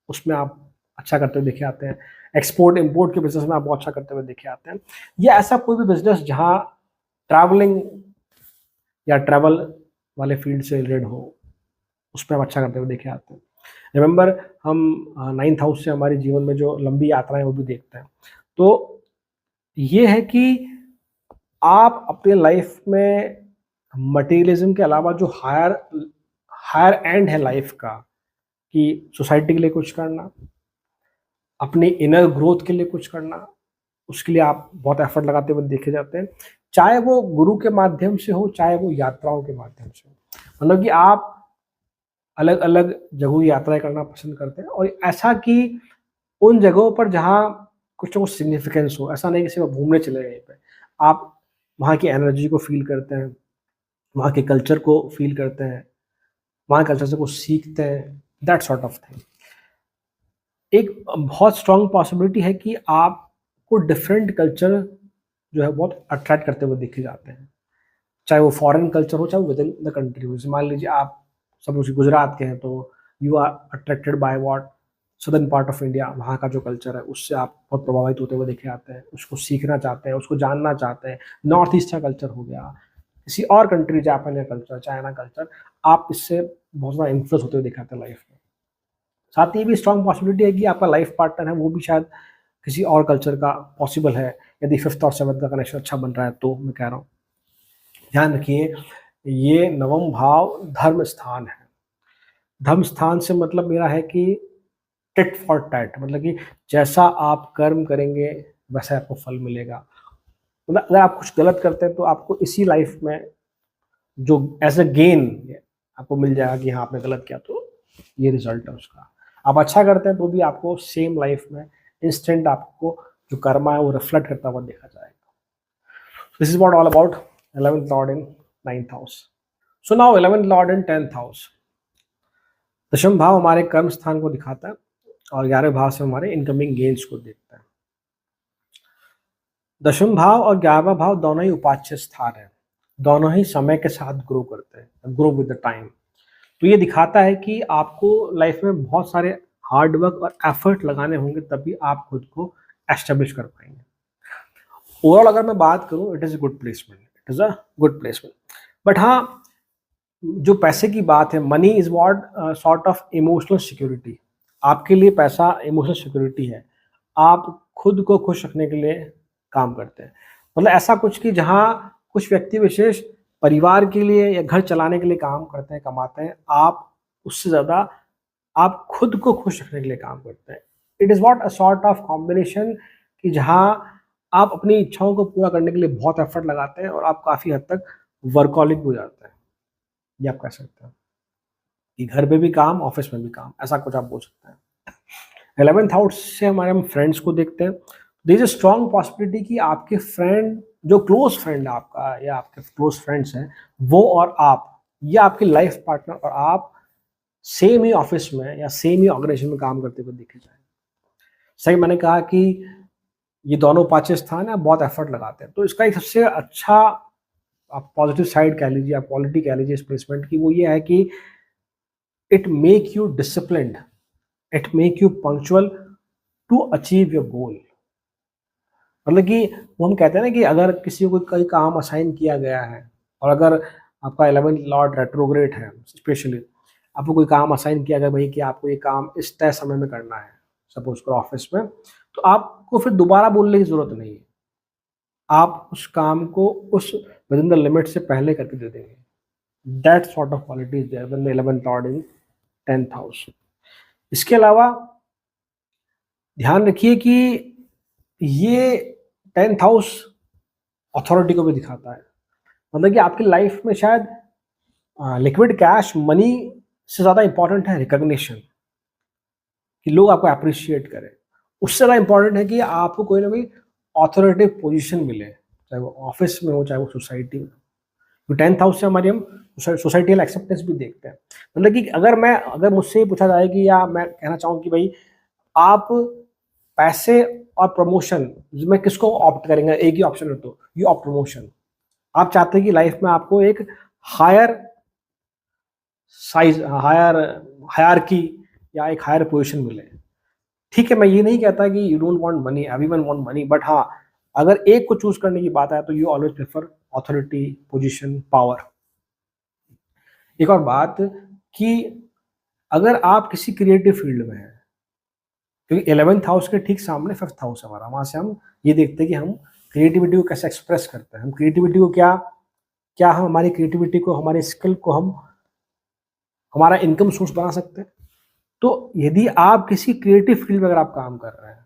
उसमें आप अच्छा करते हुए देखे आते हैं। एक्सपोर्ट इम्पोर्ट के बिजनेस में आप बहुत अच्छा करते हुए देखे आते हैं, या ऐसा कोई भी बिजनेस जहाँ ट्रैवलिंग या ट्रैवल वाले फील्ड से रिलेटेड हो, उसमें आप अच्छा करते हुए देखे आते हैं। रिमेंबर हम 9th हाउस से हमारे जीवन में जो लंबी यात्राएं वो भी देखते हैं। तो ये है कि आप अपने लाइफ में मटेरियलिज्म के अलावा जो हायर हायर एंड है लाइफ का, कि सोसाइटी के लिए कुछ करना, अपनी इनर ग्रोथ के लिए कुछ करना, उसके लिए आप बहुत एफर्ट लगाते हुए देखे जाते हैं। चाहे वो गुरु के माध्यम से हो, चाहे वो यात्राओं के माध्यम से हो। मतलब कि आप अलग-अलग जगहों की यात्राएँ करना पसंद करते हैं और ऐसा कि उन जगहों पर जहाँ कुछ ना कुछ सिग्निफिकेंस हो, ऐसा नहीं कि सिर्फ घूमने चले गए कहीं पे। आप वहाँ की एनर्जी को फ़ील करते हैं, वहाँ के कल्चर को फ़ील करते हैं, वहाँ कल्चर से कुछ सीखते हैं, दैट सॉर्ट ऑफ थिंग। एक बहुत स्ट्रॉन्ग पॉसिबिलिटी है कि आपको डिफरेंट कल्चर जो है बहुत अट्रैक्ट करते हुए देखे जाते हैं। चाहे वो फॉरेन कल्चर हो, चाहे वो विदिन द कंट्री हो। जैसे मान लीजिए आप सपोज़ गुजरात के हैं तो you are attracted by what? Southern part of India, वहाँ का जो कल्चर है उससे आप बहुत प्रभावित होते हुए देखे आते हैं, उसको सीखना चाहते हैं, उसको जानना चाहते हैं। नॉर्थ ईस्ट का कल्चर हो गया, किसी और कंट्री, जापान का कल्चर, चाइना कल्चर, आप इससे बहुत ज़्यादा इन्फ्लुएंस होते हुए देखे आते हैं लाइफ में। साथ ही ये भी स्ट्रॉन्ग पॉसिबिलिटी है कि आपका लाइफ पार्टनर है वो भी शायद किसी और कल्चर का पॉसिबल है, यदि 5th और 7th का कनेक्शन अच्छा बन रहा है तो। मैं कह रहा हूँ ध्यान रखिए, ये नवम भाव धर्म स्थान है। धर्म स्थान से मतलब मेरा है कि टिट फॉर टैट, मतलब कि जैसा आप कर्म करेंगे वैसा आपको फल मिलेगा। मतलब अगर आप कुछ गलत करते हैं तो आपको इसी लाइफ में जो एज अ गेन आपको मिल जाएगा कि हाँ आपने गलत किया तो ये रिजल्ट है उसका। आप अच्छा करते हैं तो भी आपको सेम लाइफ में इंस्टेंट आपको जो कर्मा है वो रिफ्लेक्ट करता हुआ देखा जाएगा। This is what all about 11th lord in 9th house. So now 11th lord in 10th house. दशम भाव हमारे कर्म स्थान को दिखाता है और 11वें भाव से हमारे इनकमिंग गेन्स को देखता है। दशम भाव और 11वां भाव दोनों ही उपाच्य स्थान है, दोनों ही समय के साथ ग्रो करते हैं, ग्रो विद द टाइम। तो ये दिखाता है कि आपको लाइफ में बहुत सारे हार्ड वर्क और एफर्ट लगाने होंगे तभी आप खुद को एस्टेब्लिश कर पाएंगे। ओवरऑल अगर मैं बात करूं, it is a good placement, it is a good placement. But हाँ, जो पैसे की बात है, money is what sort of emotional security. आपके लिए पैसा इमोशनल सिक्योरिटी है। आप खुद को खुश रखने के लिए काम करते हैं। मतलब ऐसा कुछ कि जहाँ कुछ व्यक्ति विशेष परिवार के लिए या घर चलाने के लिए काम करते हैं, कमाते हैं, आप उससे ज़्यादा आप खुद को खुश रखने के लिए काम करते हैं। It is what a sort of combination कि जहाँ आप अपनी इच्छाओं को पूरा करने के लिए बहुत एफर्ट लगाते हैं और आप काफ़ी हद तक वर्कॉलिक हो जाते हैं। ये आप कह सकते हैं कि घर पे भी काम, ऑफिस में भी काम, ऐसा कुछ आप बोल सकते हैं। 11th हाउस से हमारे हम फ्रेंड्स को देखते हैं। There is a strong possibility कि आपके फ्रेंड, जो क्लोज फ्रेंड है आपका या आपके क्लोज फ्रेंड्स हैं, वो और आप या आपके लाइफ पार्टनर और आप सेम ही ऑफिस में या सेम ही ऑर्गेनाइजेशन में काम करते हुए देखे जाए। सही मैंने कहा कि ये दोनों पांचवें स्थान है, बहुत एफर्ट लगाते हैं। तो इसका एक सबसे अच्छा आप पॉजिटिव साइड कह लीजिए, आप क्वालिटी कह लीजिए इस प्लेसमेंट की, वो ये है कि it make you disciplined, it make you punctual to achieve your goal. मतलब कि वो हम कहते हैं ना कि अगर किसी को कोई काम असाइन किया गया है और अगर आपका 11th लॉर्ड रेट्रोग्रेड है, स्पेशली आपको कोई काम असाइन किया गया भाई कि आपको ये काम इस तय समय में करना है, सपोज करो ऑफिस में, तो आपको फिर दोबारा बोलने की जरूरत नहीं है। आप उस काम को उस विद इन द लिमिट से पहले करके दे देंगे। That sort of quality is there when the 11th lord in 10th house. इसके अलावा ध्यान रखिए कि ये 10th हाउस अथॉरिटी को भी दिखाता है। मतलब कि आपकी लाइफ में शायद लिक्विड कैश मनी से ज़्यादा इंपॉर्टेंट है रिकॉग्निशन, कि लोग आपको अप्रिशिएट करें। उससे ज़्यादा इंपॉर्टेंट है कि आपको कोई ना कोई ऑथोरिटेटिव पोजीशन मिले, चाहे वो ऑफिस में हो चाहे वो सोसाइटी में। तो 10th हाउस से हमारी हम सोसाइटियल एक्सेप्टेंस भी देखते हैं। मतलब कि अगर मुझसे ये पूछा जाए कि, या मैं कहना चाहूँ कि भाई आप पैसे और प्रमोशन में किसको ऑप्ट करेंगे, एक ही ऑप्शन है तो यू ऑप्ट प्रमोशन। आप चाहते हैं कि लाइफ में आपको एक हायर साइज, हायर हायरार्की या एक हायर पोजीशन मिले। ठीक है, मैं ये नहीं कहता कि you don't want money, everyone want money, but हाँ, अगर एक को चूज करने की बात आए तो you always prefer authority, position, power. एक और बात कि अगर आप किसी क्रिएटिव फील्ड में हैं, क्योंकि 11th हाउस के ठीक सामने 5th हाउस है हमारा, वहां से हम ये देखते हैं कि हम क्रिएटिविटी को कैसे एक्सप्रेस करते हैं। हम क्रिएटिविटी को क्या क्या हम हमारी क्रिएटिविटी को, हमारे स्किल को हम हमारा इनकम सोर्स बना सकते हैं। तो यदि आप किसी क्रिएटिव फील्ड में अगर आप काम कर रहे हैं,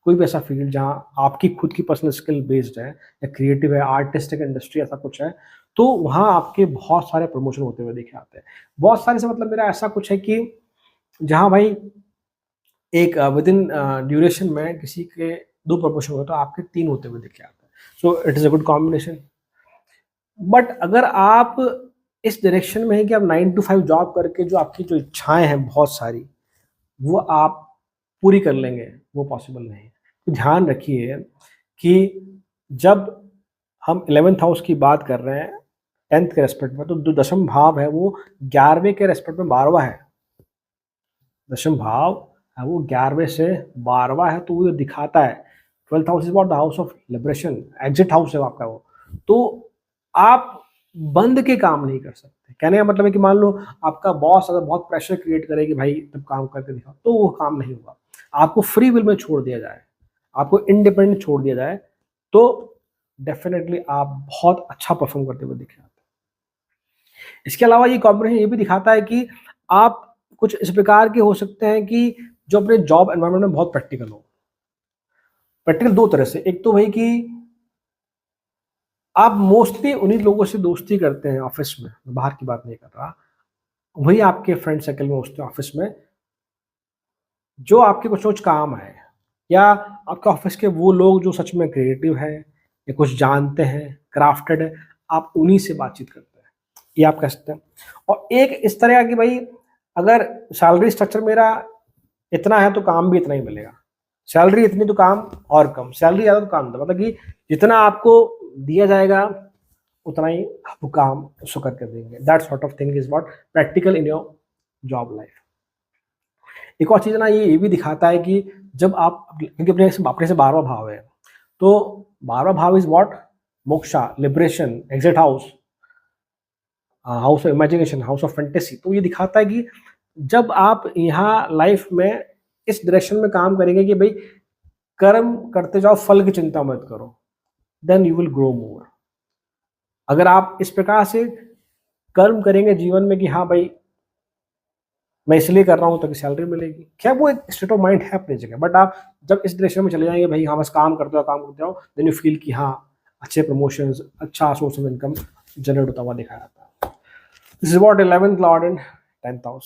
कोई भी ऐसा फील्ड जहां आपकी खुद की पर्सनल स्किल बेस्ड है या क्रिएटिव है, आर्टिस्टिक इंडस्ट्री ऐसा कुछ है, तो वहां आपके बहुत सारे प्रमोशन होते हुए देखे आते हैं। बहुत सारे से मतलब मेरा ऐसा कुछ है कि जहां भाई एक विद इन ड्यूरेशन में किसी के 2 प्रमोशन हुए तो आपके 3 होते हुए देखे आते हैं। So it is a good combination. But अगर आप इस डायरेक्शन में है कि आप 9 to 5 जॉब करके जो आपकी जो इच्छाएं हैं बहुत सारी, वो आप पूरी कर लेंगे, वो पॉसिबल नहीं है। तो ध्यान रखिए कि जब हम 11th हाउस की बात कर रहे हैं 10th के रेस्पेक्ट में, तो जो दशम भाव है वो 11वें के रेस्पेक्ट में 12वां है। दशम भाव वो 11वें से 12वां है, तो वो दिखाता है 12th house is what the house of liberation, exit house है आपका वो। तो आप बंद के काम नहीं कर सकते। कहने का मतलब है कि मान लो आपका बॉस अगर बहुत प्रेशर क्रिएट करे कि भाई तुम काम करके दिखाओ, तो वो काम नहीं होगा। आपको फ्री विल में छोड़ दिया जाए, आपको इंडिपेंडेंट छोड़ दिया जाए, तो डेफिनेटली आप बहुत अच्छा परफॉर्म करते हुए दिखे आते हैं। इसके अलावा ये कॉम्बिनेशन ये भी दिखाता है कि आप कुछ इस प्रकार के हो सकते हैं कि जो अपने जॉब एनवायरनमेंट में बहुत प्रैक्टिकल हो। प्रैक्टिकल दो तरह से, एक तो वही कि आप मोस्टली उन्हीं लोगों से दोस्ती करते हैं ऑफिस में, मैं बाहर की बात नहीं कर रहा, वही आपके फ्रेंड सर्कल में होते हैं ऑफिस में, जो आपके कुछ रोज काम आए, या आपके ऑफिस के वो लोग जो सच में क्रिएटिव है या कुछ जानते हैं, क्राफ्टेड है, आप उन्हीं से बातचीत करते हैं, ये आप कह सकते हैं। और एक इस तरह का कि भाई अगर सैलरी स्ट्रक्चर मेरा इतना है तो काम भी इतना ही मिलेगा, सैलरी इतनी तो काम और कम, सैलरी ज़्यादा तो काम ज़्यादा, मतलब कि जितना आपको दिया जाएगा उतना ही आपको काम उसको करके देंगे। That sort of thing is what practical in your job life. एक और चीज़ ना, ये भी दिखाता है कि जब आप, क्योंकि अपने से 12वां भाव है, तो 12वां भाव is what, moksha, liberation, exit house, house of imagination, house of fantasy. तो ये दिखाता है कि जब आप यहाँ लाइफ में इस डायरेक्शन में काम करेंगे कि भाई कर्म करते जाओ, फल की चिंता मत करो, then you will grow more. अगर आप इस प्रकार से कर्म करेंगे जीवन में कि हाँ भाई मैं इसलिए कर रहा हूँ ताकि सैलरी मिलेगी, क्या वो एक स्टेट ऑफ माइंड है अपनी जगह, बट आप जब इस डायरेक्शन में चले जाएंगे भाई हाँ बस काम करते हो काम करते हो, देन यू फील कि हाँ अच्छे प्रमोशंस, अच्छा सोर्स ऑफ इनकम जनरेट होता हुआ दिखाया जाता है। This is what 11th lord in 10th house.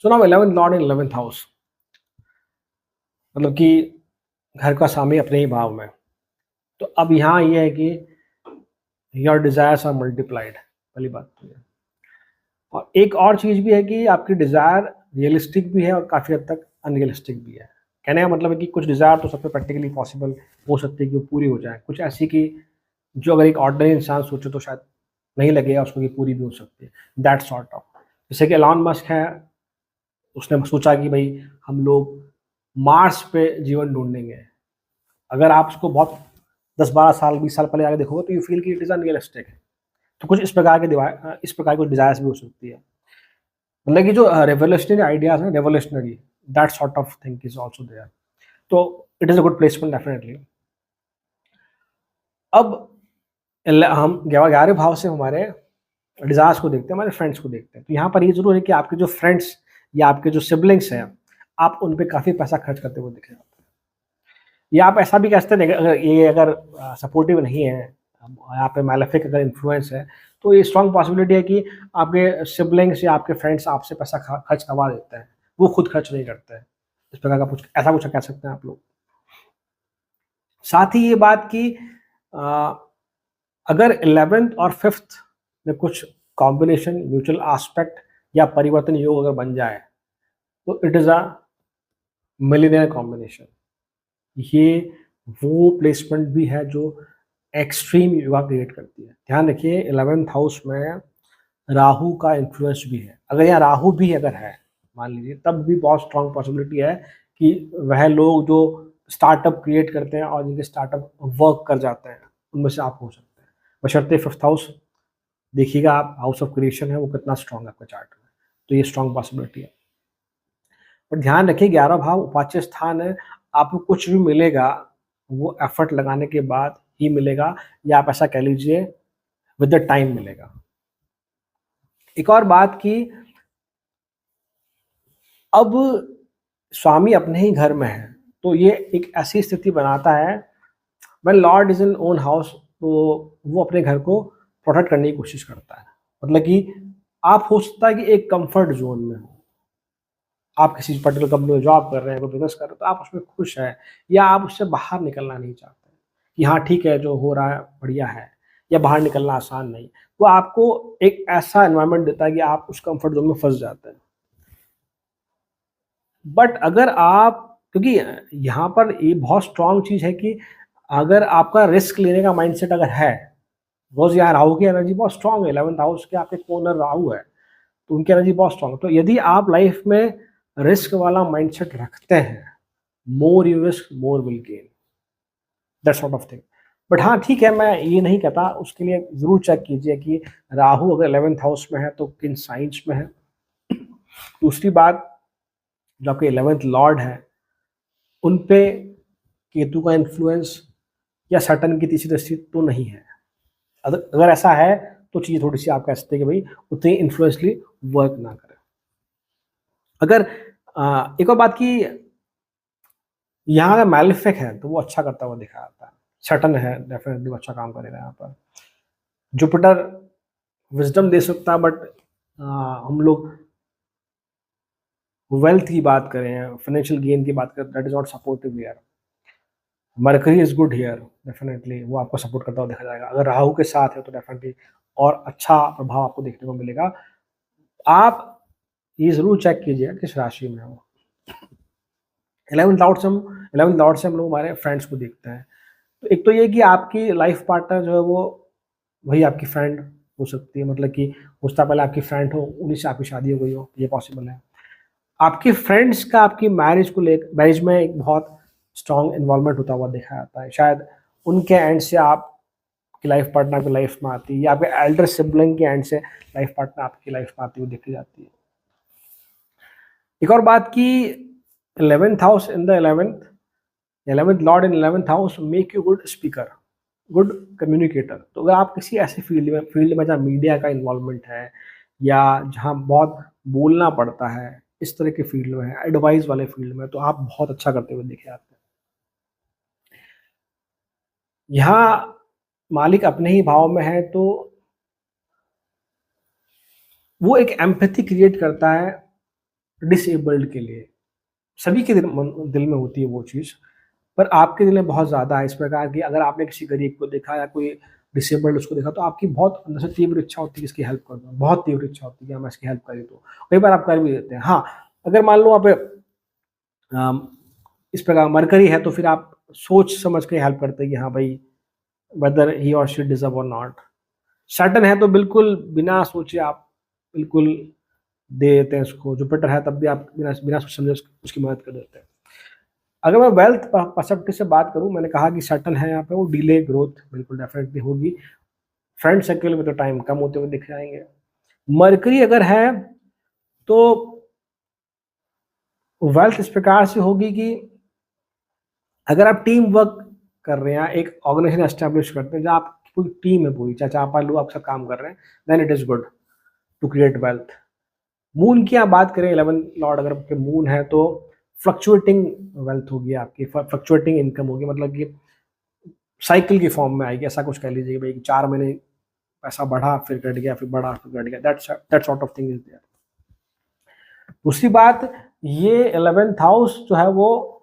So now 11th lord in 11th house, मतलब कि घर का स्वामी अपने ही भाव में। तो अब यहाँ ये है कि योर डिजायर्स आर मल्टीप्लाइड, पहली बात तो ये। और एक और चीज़ भी है कि आपकी डिज़ायर रियलिस्टिक भी है और काफ़ी हद तक अनरियलिस्टिक भी है। कहने का मतलब है कि कुछ डिज़ायर तो सबसे प्रैक्टिकली पॉसिबल हो सकती है कि वो पूरी हो जाए, कुछ ऐसी कि जो अगर एक ऑर्डिनरी इंसान सोचे तो शायद नहीं लगेगा उसको कि पूरी भी हो सकती है। दैट सॉर्ट ऑफ, जैसे कि एलॉन मस्क है, उसने सोचा कि भाई हम लोग मार्स पे जीवन ढूंढेंगे। अगर आप उसको बहुत 10-12 साल 20 साल पहले आगे देखोगे तो यू फील कि इट इज़ अनरियलिस्टिक। तो कुछ इस प्रकार की डिज़ायर्स भी हो सकती है। मतलब कि जो रेवोल्यूशनरी आइडियाज हैं, revolutionary, that sort of thing is also there. तो it is a good placement definitely. अब हम 11वें भाव से हमारे डिजायर्स को देखते हैं, हमारे फ्रेंड्स को देखते हैं। तो यहाँ पर ये जरूर है कि आपके जो फ्रेंड्स या आपके जो सिबलिंग्स हैं, आप उन पे काफ़ी पैसा खर्च करते हुए दिखे जाते हैं। या आप ऐसा भी कह सकते हैं अगर सपोर्टिव नहीं है, यहाँ पे मैलेफिक अगर इन्फ्लुएंस है, तो ये स्ट्रॉन्ग पॉसिबिलिटी है कि आपके सिबलिंग्स या आपके फ्रेंड्स आपसे पैसा खर्च करवा देते हैं, वो खुद खर्च नहीं करते हैं। इस प्रकार का कुछ ऐसा कुछ कह सकते हैं आप लोग। साथ ही ये बात कि अ, अगर 11th और 5th में कुछ कॉम्बिनेशन, म्यूचुअल एस्पेक्ट या परिवर्तन योग अगर बन जाए, तो it is a millionaire combination. ये वो प्लेसमेंट भी है जो एक्सट्रीम युवा क्रिएट करती है। ध्यान रखिए 11th हाउस में राहु का इन्फ्लुएंस भी है। अगर यहाँ राहु भी अगर है मान लीजिए, तब भी बहुत स्ट्रॉन्ग पॉसिबिलिटी है कि वह लोग जो स्टार्टअप क्रिएट करते हैं और जिनके स्टार्टअप वर्क कर जाते हैं, उनमें से आप हो सकते हैं। बशर्ते 5th हाउस देखिएगा आप, हाउस ऑफ क्रिएशन है, वो कितना स्ट्रॉन्ग है आपके चार्ट में, तो ये स्ट्रॉन्ग पॉसिबिलिटी है। और ध्यान रखिए 11 भाव उपाच्य स्थान है, आपको कुछ भी मिलेगा वो एफर्ट लगाने के बाद ही मिलेगा, या आप ऐसा कह लीजिए विद द टाइम मिलेगा। एक और बात कि अब स्वामी अपने ही घर में है, तो ये एक ऐसी स्थिति बनाता है, when Lord is in own house, तो वो अपने घर को प्रोटेक्ट करने की कोशिश करता है। मतलब कि आप हो सकता है कि एक कंफर्ट जोन में हो, आप किसी पर्टिकुलर कंपनी में जॉब कर रहे हैं, कोई बिजनेस कर रहे हैं, तो आप उसमें खुश हैं, या आप उससे बाहर निकलना नहीं चाहते कि हाँ ठीक है जो हो रहा है बढ़िया है, या बाहर निकलना आसान नहीं, तो आपको एक ऐसा एनवायरनमेंट देता है कि आप उस कंफर्ट जोन में फंस जाते हैं। बट अगर आप, क्योंकि यहाँ पर ये बहुत स्ट्रांग चीज़ है कि अगर आपका रिस्क लेने का माइंडसेट अगर है, रोज यहाँ राहु की एनर्जी बहुत स्ट्रांग है, 11th हाउस के आपके ओनर राहु है, तो उनकी एनर्जी बहुत स्ट्रांग है। तो यदि आप लाइफ में रिस्क वाला माइंडसेट रखते हैं, more you risk more will gain, that sort of thing. But हाँ ठीक है, मैं ये नहीं कहता, उसके लिए ज़रूर चेक कीजिए कि राहु अगर 11th हाउस में है तो किन साइंस में है। दूसरी बात, जो आपके 11th लॉर्ड है उन पे केतु का इन्फ्लुएंस या सैटर्न की तीसरी दृष्टि तो नहीं है। अगर ऐसा है तो चीज़ थोड़ी सी आप कह सकते हैं कि भाई उतनी इन्फ्लुएंसली वर्क ना करे। अगर एक और बात की, यहाँ अगर मैलिफिक है तो वो अच्छा करता हुआ दिखा जाता है, सैटर्न है डेफिनेटली अच्छा काम करेगा यहाँ पर। जुपिटर विजडम दे सकता है, बट हम लोग वेल्थ की बात करें, फाइनेंशियल गेन की बात करें, that is not supportive here. Mercury is good here, definitely वो आपको सपोर्ट करता हुआ देखा जाएगा। अगर राहु के साथ है तो डेफिनेटली और अच्छा प्रभाव आपको देखने को मिलेगा। आप ये जरूर चेक कीजिए किस राशि में हो। 11th लॉर्ड से हम लोग हमारे फ्रेंड्स को देखते हैं। तो एक तो ये कि आपकी लाइफ पार्टनर जो है वो वही आपकी फ्रेंड हो सकती है, मतलब कि उससे पहले आपकी फ्रेंड हो, उन्हीं से आपकी शादी हो गई हो, ये पॉसिबल है। आपके फ्रेंड्स का आपकी मैरिज को लेकर, मैरिज में एक बहुत स्ट्रॉन्ग इन्वॉल्वमेंट होता हुआ देखा जाता है। शायद उनके एंड से आपकी लाइफ पार्टनर आपकी लाइफ में आती है, या आपके एल्डर सिबलिंग के एंड से लाइफ पार्टनर आपकी लाइफ में आती हुई देखी जाती है। एक और बात की, 11th house in the 11th lord in 11th house make you good speaker, good communicator. तो अगर आप किसी ऐसे फील्ड में जहाँ मीडिया का इन्वॉल्वमेंट है या जहाँ बहुत बोलना पड़ता है, इस तरह के फील्ड में है, एडवाइस वाले फील्ड में, तो आप बहुत अच्छा करते हुए देखे जाते हैं। यहाँ मालिक अपने ही भाव में है तो वो एक एम्पैथी क्रिएट करता है डिसेबल्ड के लिए। सभी के दिल में होती है वो चीज़, पर आपके दिल में बहुत ज़्यादा है। इस प्रकार की अगर आपने किसी गरीब को देखा या कोई डिसेबल्ड उसको देखा, तो आपकी बहुत अंदर से तीव्र इच्छा होती है कि इसकी हेल्प कर दूँ, बहुत तीव्र इच्छा होती है कि मैं इसकी हेल्प करी, तो कई बार आप कर भी देते हैं। हाँ, अगर मान लो आप इस प्रकार मरकरी है तो फिर आप सोच समझ के हेल्प करते हैं कि हाँ भाई, वेदर ही और शी डिजर्व और नॉट। सैटर्न है तो बिल्कुल बिना सोचे आप बिल्कुल दे देते हैं उसको। जुपिटर है तब भी आप बिना बिना सोच समझे उसकी मदद कर देते हैं। अगर मैं वेल्थ पर्सपेक्टिव से बात करूं, मैंने कहा कि सैटर्न है यहाँ पे, वो डिले ग्रोथ बिल्कुल डेफिनेटली होगी। फ्रेंड सर्कल में तो टाइम कम होते हुए दिख जाएंगे। मरकरी अगर है तो वेल्थ इस प्रकार से होगी कि अगर आप टीम वर्क कर रहे हैं, एक ऑर्गेनाइजेशन एस्टेब्लिश करते हैं जहाँ आपकी पूरी टीम है पूरी, चाहे 4-5 लोग आप सब काम कर रहे हैं, then it is good to create wealth. Moon की आप बात करें, 11th लॉर्ड अगर आपके मून है तो फ्लक्चुएटिंग वेल्थ होगी आपकी, फ्लक्चुएटिंग इनकम होगी, मतलब कि साइकिल की फॉर्म में आएगी। ऐसा कुछ कह लीजिए भाई 4 महीने पैसा बढ़ा फिर घट गया, फिर बढ़ा फिर घट गया, that sort of thing is there. दूसरी बात, ये 11th हाउस जो है वो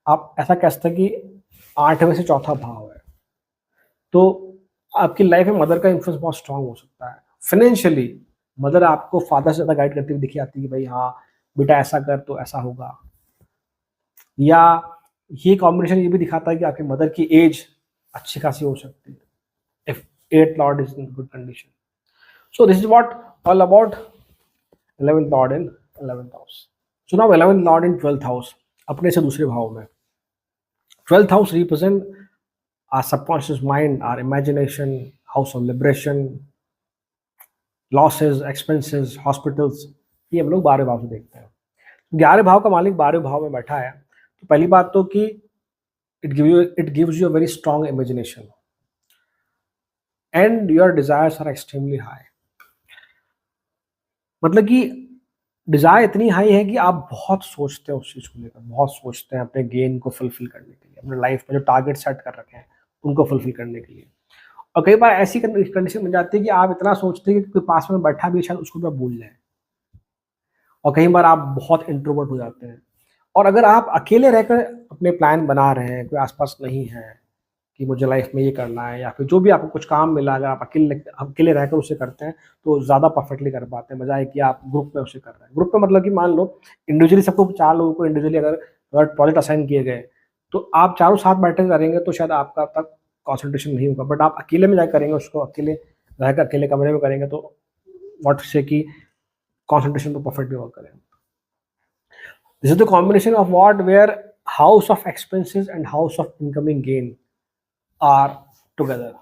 आप ऐसा कह सकते हैं कि 8वें से चौथा भाव है, तो आपकी लाइफ में मदर का इन्फ्लुएंस बहुत स्ट्रांग हो सकता है। फाइनेंशियली मदर आपको फादर से ज़्यादा गाइड करती हुई दिखी आती है कि भाई हाँ बेटा ऐसा कर तो ऐसा होगा। या ये कॉम्बिनेशन ये भी दिखाता है कि आपकी मदर की एज अच्छी खासी हो सकती है if 8th Lord is in good condition. So this is what all about 11th lord in 11th house. So now 11th lord in 12th house, अपने से दूसरे भाव में। 12th house represent our subconscious mind, our imagination, house of liberation, losses, expenses, hospitals, ये हम लोग 12वें भाव से देखते हैं। 11वें भाव का मालिक 12वें भाव में बैठा है, तो पहली बात तो कि it gives you a very strong imagination and your desires are extremely high। मतलब कि डिजायर इतनी हाई है कि आप बहुत सोचते हैं उस चीज़ को लेकर, बहुत सोचते हैं अपने गेन को फुलफिल करने के लिए, अपने लाइफ में जो टारगेट सेट कर रखे हैं उनको फुलफिल करने के लिए। और कई बार ऐसी कंडीशन बन जाती है कि आप इतना सोचते हैं कि कोई पास में बैठा भी है, शायद उसको भी आप भूल जाएं। और कई बार आप बहुत इंट्रोवर्ट हो जाते हैं। और अगर आप अकेले रहकर अपने प्लान बना रहे हैं, कोई आसपास नहीं है कि मुझे लाइफ में ये करना है, या फिर जो भी आपको कुछ काम मिला अगर आप अकेले रहकर उसे करते हैं तो ज़्यादा परफेक्टली कर पाते हैं, बजाय कि आप ग्रुप में उसे कर रहे हैं। ग्रुप में मतलब कि मान लो इंडिविजुअली सबको 4 लोगों को इंडिविजुअली अगर प्रोजेक्ट असाइन किए गए, तो आप चारों साथ बैठकर करेंगे तो शायद आपका तक कॉन्सेंट्रेशन नहीं होगा। बट आप अकेले में जाकर करेंगे, उसको अकेले रहकर अकेले कमरे में करेंगे, तो व्हाट से कि कॉन्सेंट्रेशन तो परफेक्टली वर्क करेंगे। This is the combination of what where house of expenses and house of incoming gain are together,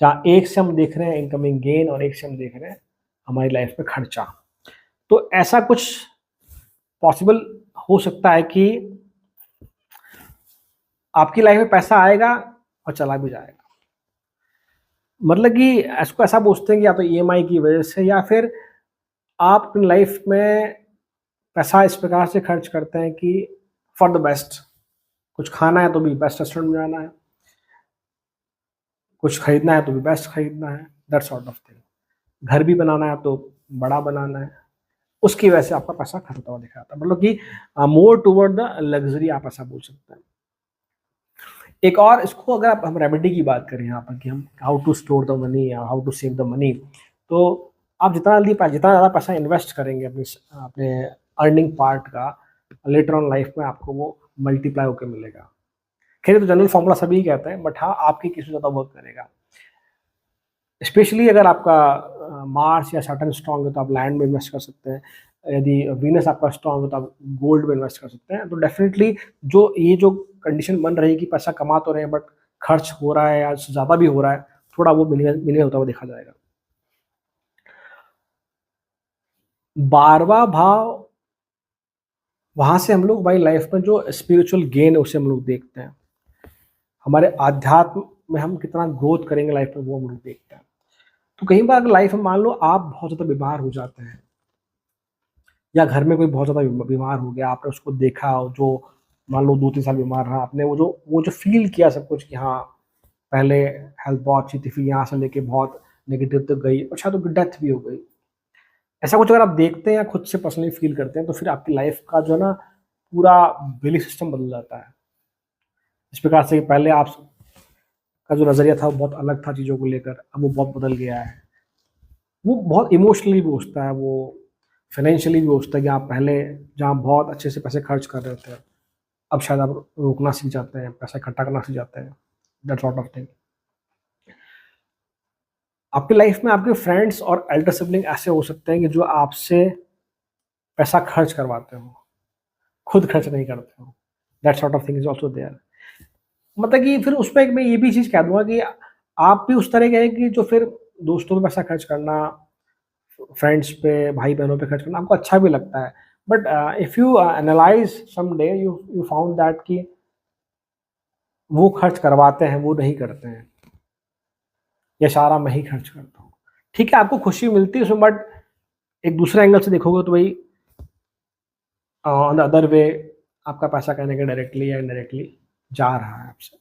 जहाँ एक से हम देख रहे हैं इनकमिंग गेन और एक से हम देख रहे हैं हमारी लाइफ में खर्चा। तो ऐसा कुछ पॉसिबल हो सकता है कि आपकी लाइफ में पैसा आएगा और चला भी जाएगा। मतलब कि इसको ऐसा पूछते हैं कि या तो ईएमआई की वजह से, या फिर आप अपनी लाइफ में पैसा इस प्रकार से खर्च करते हैं कि फॉर द बेस्ट, कुछ खाना है तो भी बेस्ट रेस्टोरेंट में जाना है, कुछ खरीदना है तो भी बेस्ट खरीदना है, दैट सॉर्ट ऑफ थिंग। घर भी बनाना है तो बड़ा बनाना है, उसकी वजह से आपका पैसा खर्च होता हुआ दिखा जाता है। मतलब कि मोर टुवर्ड द लग्जरी, आप ऐसा बोल सकते हैं। एक और इसको अगर हम रेमेडी की बात करें यहाँ पर कि हम how to store the money या how to save the money, तो आप जितना ज़्यादा पैसा इन्वेस्ट करेंगे अपने अपने अर्निंग पार्ट का, लेटर ऑन लाइफ में आपको वो मल्टीप्लाई होकर मिलेगा। खैर तो जनरल फॉर्मूला सभी कहते हैं, बट हाँ आपकी किसी ज़्यादा वर्क करेगा। स्पेशली अगर आपका मार्स या सैटर्न स्ट्रांग है तो आप लैंड में इन्वेस्ट कर सकते हैं, यदि वीनस आपका स्ट्रांग है तो आप गोल्ड में इन्वेस्ट कर सकते हैं। तो डेफिनेटली जो कंडीशन बन रही है कि पैसा कमा तो रहे हैं बट खर्च हो रहा है या ज़्यादा भी हो रहा है, थोड़ा वो मिनिमम होता हुआ देखा जाएगा। 12वां भाव, वहाँ से हम लोग हमारी लाइफ में जो स्पिरिचुअल गेन है उसे हम लोग देखते हैं। हमारे आध्यात्म में हम कितना ग्रोथ करेंगे लाइफ में, वो हम लोग देखते हैं। तो कई बार अगर लाइफ में मान लो आप बहुत ज़्यादा बीमार हो जाते हैं, या घर में कोई बहुत ज़्यादा बीमार हो गया, आपने उसको देखा, जो मान लो 2-3 साल बीमार रहा, आपने वो जो फ़ील किया सब कुछ कि हाँ, पहले हेल्थ बहुत अच्छी थी, फिर यहाँ से लेके बहुत नेगेटिव तक गई और शायद तो डेथ भी हो गई। ऐसा कुछ अगर आप देखते हैं या खुद से पर्सनली फ़ील करते हैं, तो फिर आपकी लाइफ का जो है ना, पूरा बिलीफ सिस्टम बदल जाता है। इस प्रकार से पहले आप का जो नज़रिया था वो बहुत अलग था चीज़ों को लेकर, अब वो बहुत बदल गया है। वो बहुत इमोशनली भी सोचता है, वो फाइनेंशियली भी सोचता है कि आप पहले जहाँ बहुत अच्छे से पैसे खर्च कर रहे थे, अब शायद आप रोकना सीख जाते हैं, पैसा इकट्ठा करना सीख जाते हैं, दैट सॉर्ट ऑफ थिंग। आपकी लाइफ में आपके फ्रेंड्स और एल्डर सिबलिंग ऐसे हो सकते हैं कि जो आपसे पैसा खर्च करवाते हो, खुद खर्च नहीं करते हो, that sort of thing is also there. मतलब कि फिर उस पर मैं ये भी चीज़ कह दूंगा कि आप भी उस तरह के हैं कि जो फिर दोस्तों पे पैसा खर्च करना, फ्रेंड्स पे, भाई बहनों पे खर्च करना आपको अच्छा भी लगता है, but if you analyse some day you found that कि वो खर्च करवाते हैं, वो नहीं करते हैं, या सारा मैं ही खर्च करता हूँ। ठीक है, आपको खुशी मिलती है उसमें, बट एक दूसरे एंगल से देखोगे तो भाई ऑन द अदर वे आपका पैसा कहने के डायरेक्टली या इनडायरेक्टली जा रहा है आपसे।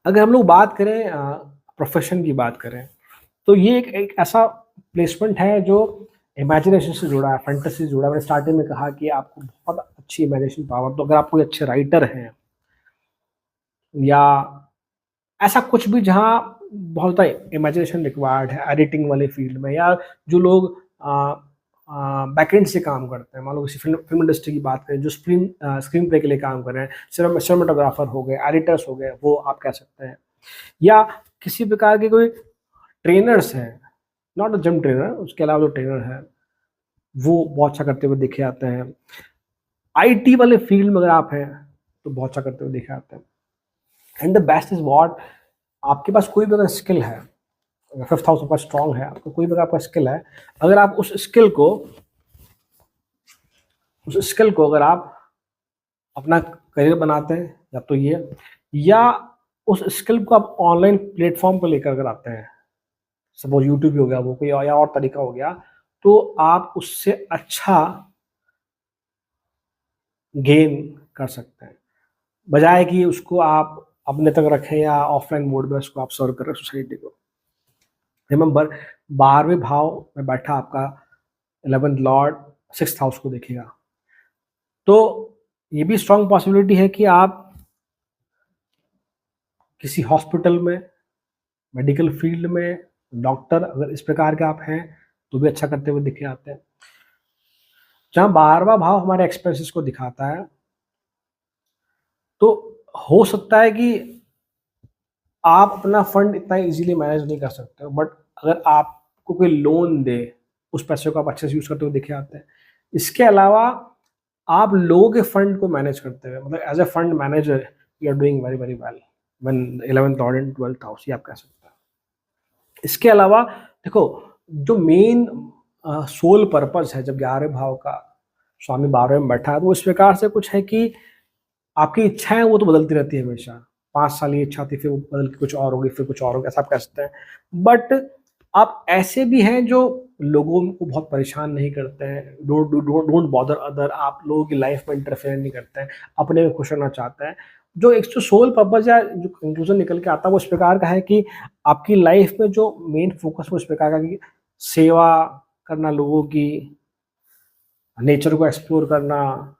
अगर हम लोग बात करें प्रोफेशन की बात करें, तो ये एक ऐसा प्लेसमेंट है जो इमेजिनेशन से जुड़ा है, फैंटेसी से जुड़ा है। मैंने स्टार्टिंग में कहा कि आपको बहुत अच्छी इमेजिनेशन पावर, तो अगर आप कोई अच्छे राइटर हैं या ऐसा कुछ भी जहाँ बहुत ज़्यादा इमेजिनेशन रिक्वायर्ड है एडिटिंग वाले फील्ड में, या जो लोग बैकएंड से काम करते हैं, मान लो किसी फिल्म इंडस्ट्री की बात करें, जो स्क्रीन प्ले के लिए काम कर रहे हैं, सिनेमाटोग्राफर हो गए, एडिटर्स हो गए, वो आप कह सकते हैं। या किसी प्रकार के कोई ट्रेनर्स हैं, नॉट अ जिम ट्रेनर, उसके अलावा जो ट्रेनर है वो बहुत अच्छा करते हुए देखे जाते हैं। आईटी वाले फील्ड में अगर आप हैं तो बहुत अच्छा करते हुए देखे जाते हैं। And the best is what, आपके पास कोई भी अगर स्किल है, अगर 5th हाउस आपका स्ट्रांग है, आपको कोई भी आपका स्किल है, अगर आप उस स्किल को अगर आप अपना करियर बनाते हैं, या तो ये, या उस स्किल को आप ऑनलाइन प्लेटफॉर्म पर लेकर अगर आते हैं, सपोज यूट्यूब हो गया, वो कोई या और तरीका हो गया, तो आप उससे अच्छा गेन कर सकते हैं, बजाय कि उसको आप अपने तक रखें या ऑफलाइन मोड में उसको आप सर्व करें सोसाइटी को। रिमेंबर, 12वें भाव में बैठा आपका 11th लॉर्ड 6th हाउस को देखेगा, तो ये भी स्ट्रांग पॉसिबिलिटी है कि आप किसी हॉस्पिटल में, मेडिकल फील्ड में, डॉक्टर अगर इस प्रकार के आप हैं तो भी अच्छा करते हुए दिखे आते हैं। जहाँ 12वां भाव हमारे एक्सपेंसेस को दिखाता है, तो हो सकता है कि आप अपना फंड इतना इजीली मैनेज नहीं कर सकते हो, बट अगर आपको कोई लोन दे, उस पैसे को आप अच्छे से यूज़ करते हुए दिखे आते हैं। इसके अलावा आप लोगों के फंड को मैनेज करते हुए, मतलब as a fund manager you are doing very very well when 11th lord and 12th house, ये आप कह सकते हैं। इसके अलावा देखो, जो मेन सोल पर्पस है जब 11वें भाव का स्वामी 12वें में बैठा है, तो इस प्रकार से कुछ है कि आपकी इच्छाएं वो तो बदलती रहती है हमेशा। 5 साल ये इच्छा थी, फिर वो बदल के कुछ और होगी, फिर कुछ और होगा, ऐसा आप कह सकते हैं। बट आप ऐसे भी हैं जो लोगों को बहुत परेशान नहीं करते हैं, डोंट बॉदर अदर, आप लोगों की लाइफ में इंटरफेयर नहीं करते हैं, अपने में खुश रहना चाहते हैं। जो एक जो सोल पर्पस या जो कंक्लूजन निकल के आता है वो इस प्रकार का है कि आपकी लाइफ में जो मेन फोकस वो इस प्रकार का कि सेवा करना लोगों की, नेचर को एक्सप्लोर करना,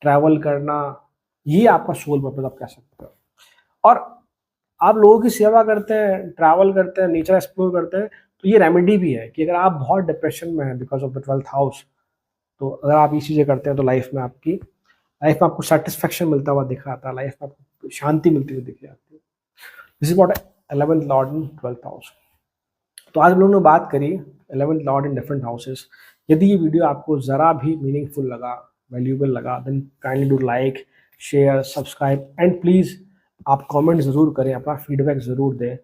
ट्रैवल करना, ये आपका सोल पर्पस आप कह सकते हो। और आप लोगों की सेवा करते हैं, ट्रैवल करते हैं, नेचर एक्सप्लोर करते हैं, तो ये रेमेडी भी है कि अगर आप बहुत डिप्रेशन में हैं because of the 12th house, तो अगर आप ये चीज़ें करते हैं तो लाइफ में आपको सेटिस्फेक्शन मिलता हुआ दिखा आता है, लाइफ में आपको शांति मिलती हुई दिख जाती है। This is what 11th lord in 12th house. तो आज हम लोगों ने बात करी 11th lord in different houses. यदि ये वीडियो आपको ज़रा भी मीनिंगफुल लगा, वैल्यूएबल लगा, then kindly do like, share, subscribe and please आप कमेंट ज़रूर करें, अपना फीडबैक ज़रूर दें,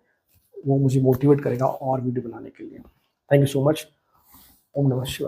वो मुझे मोटिवेट करेगा और वीडियो बनाने के लिए। Thank you so much. ओम नमः शिवाय।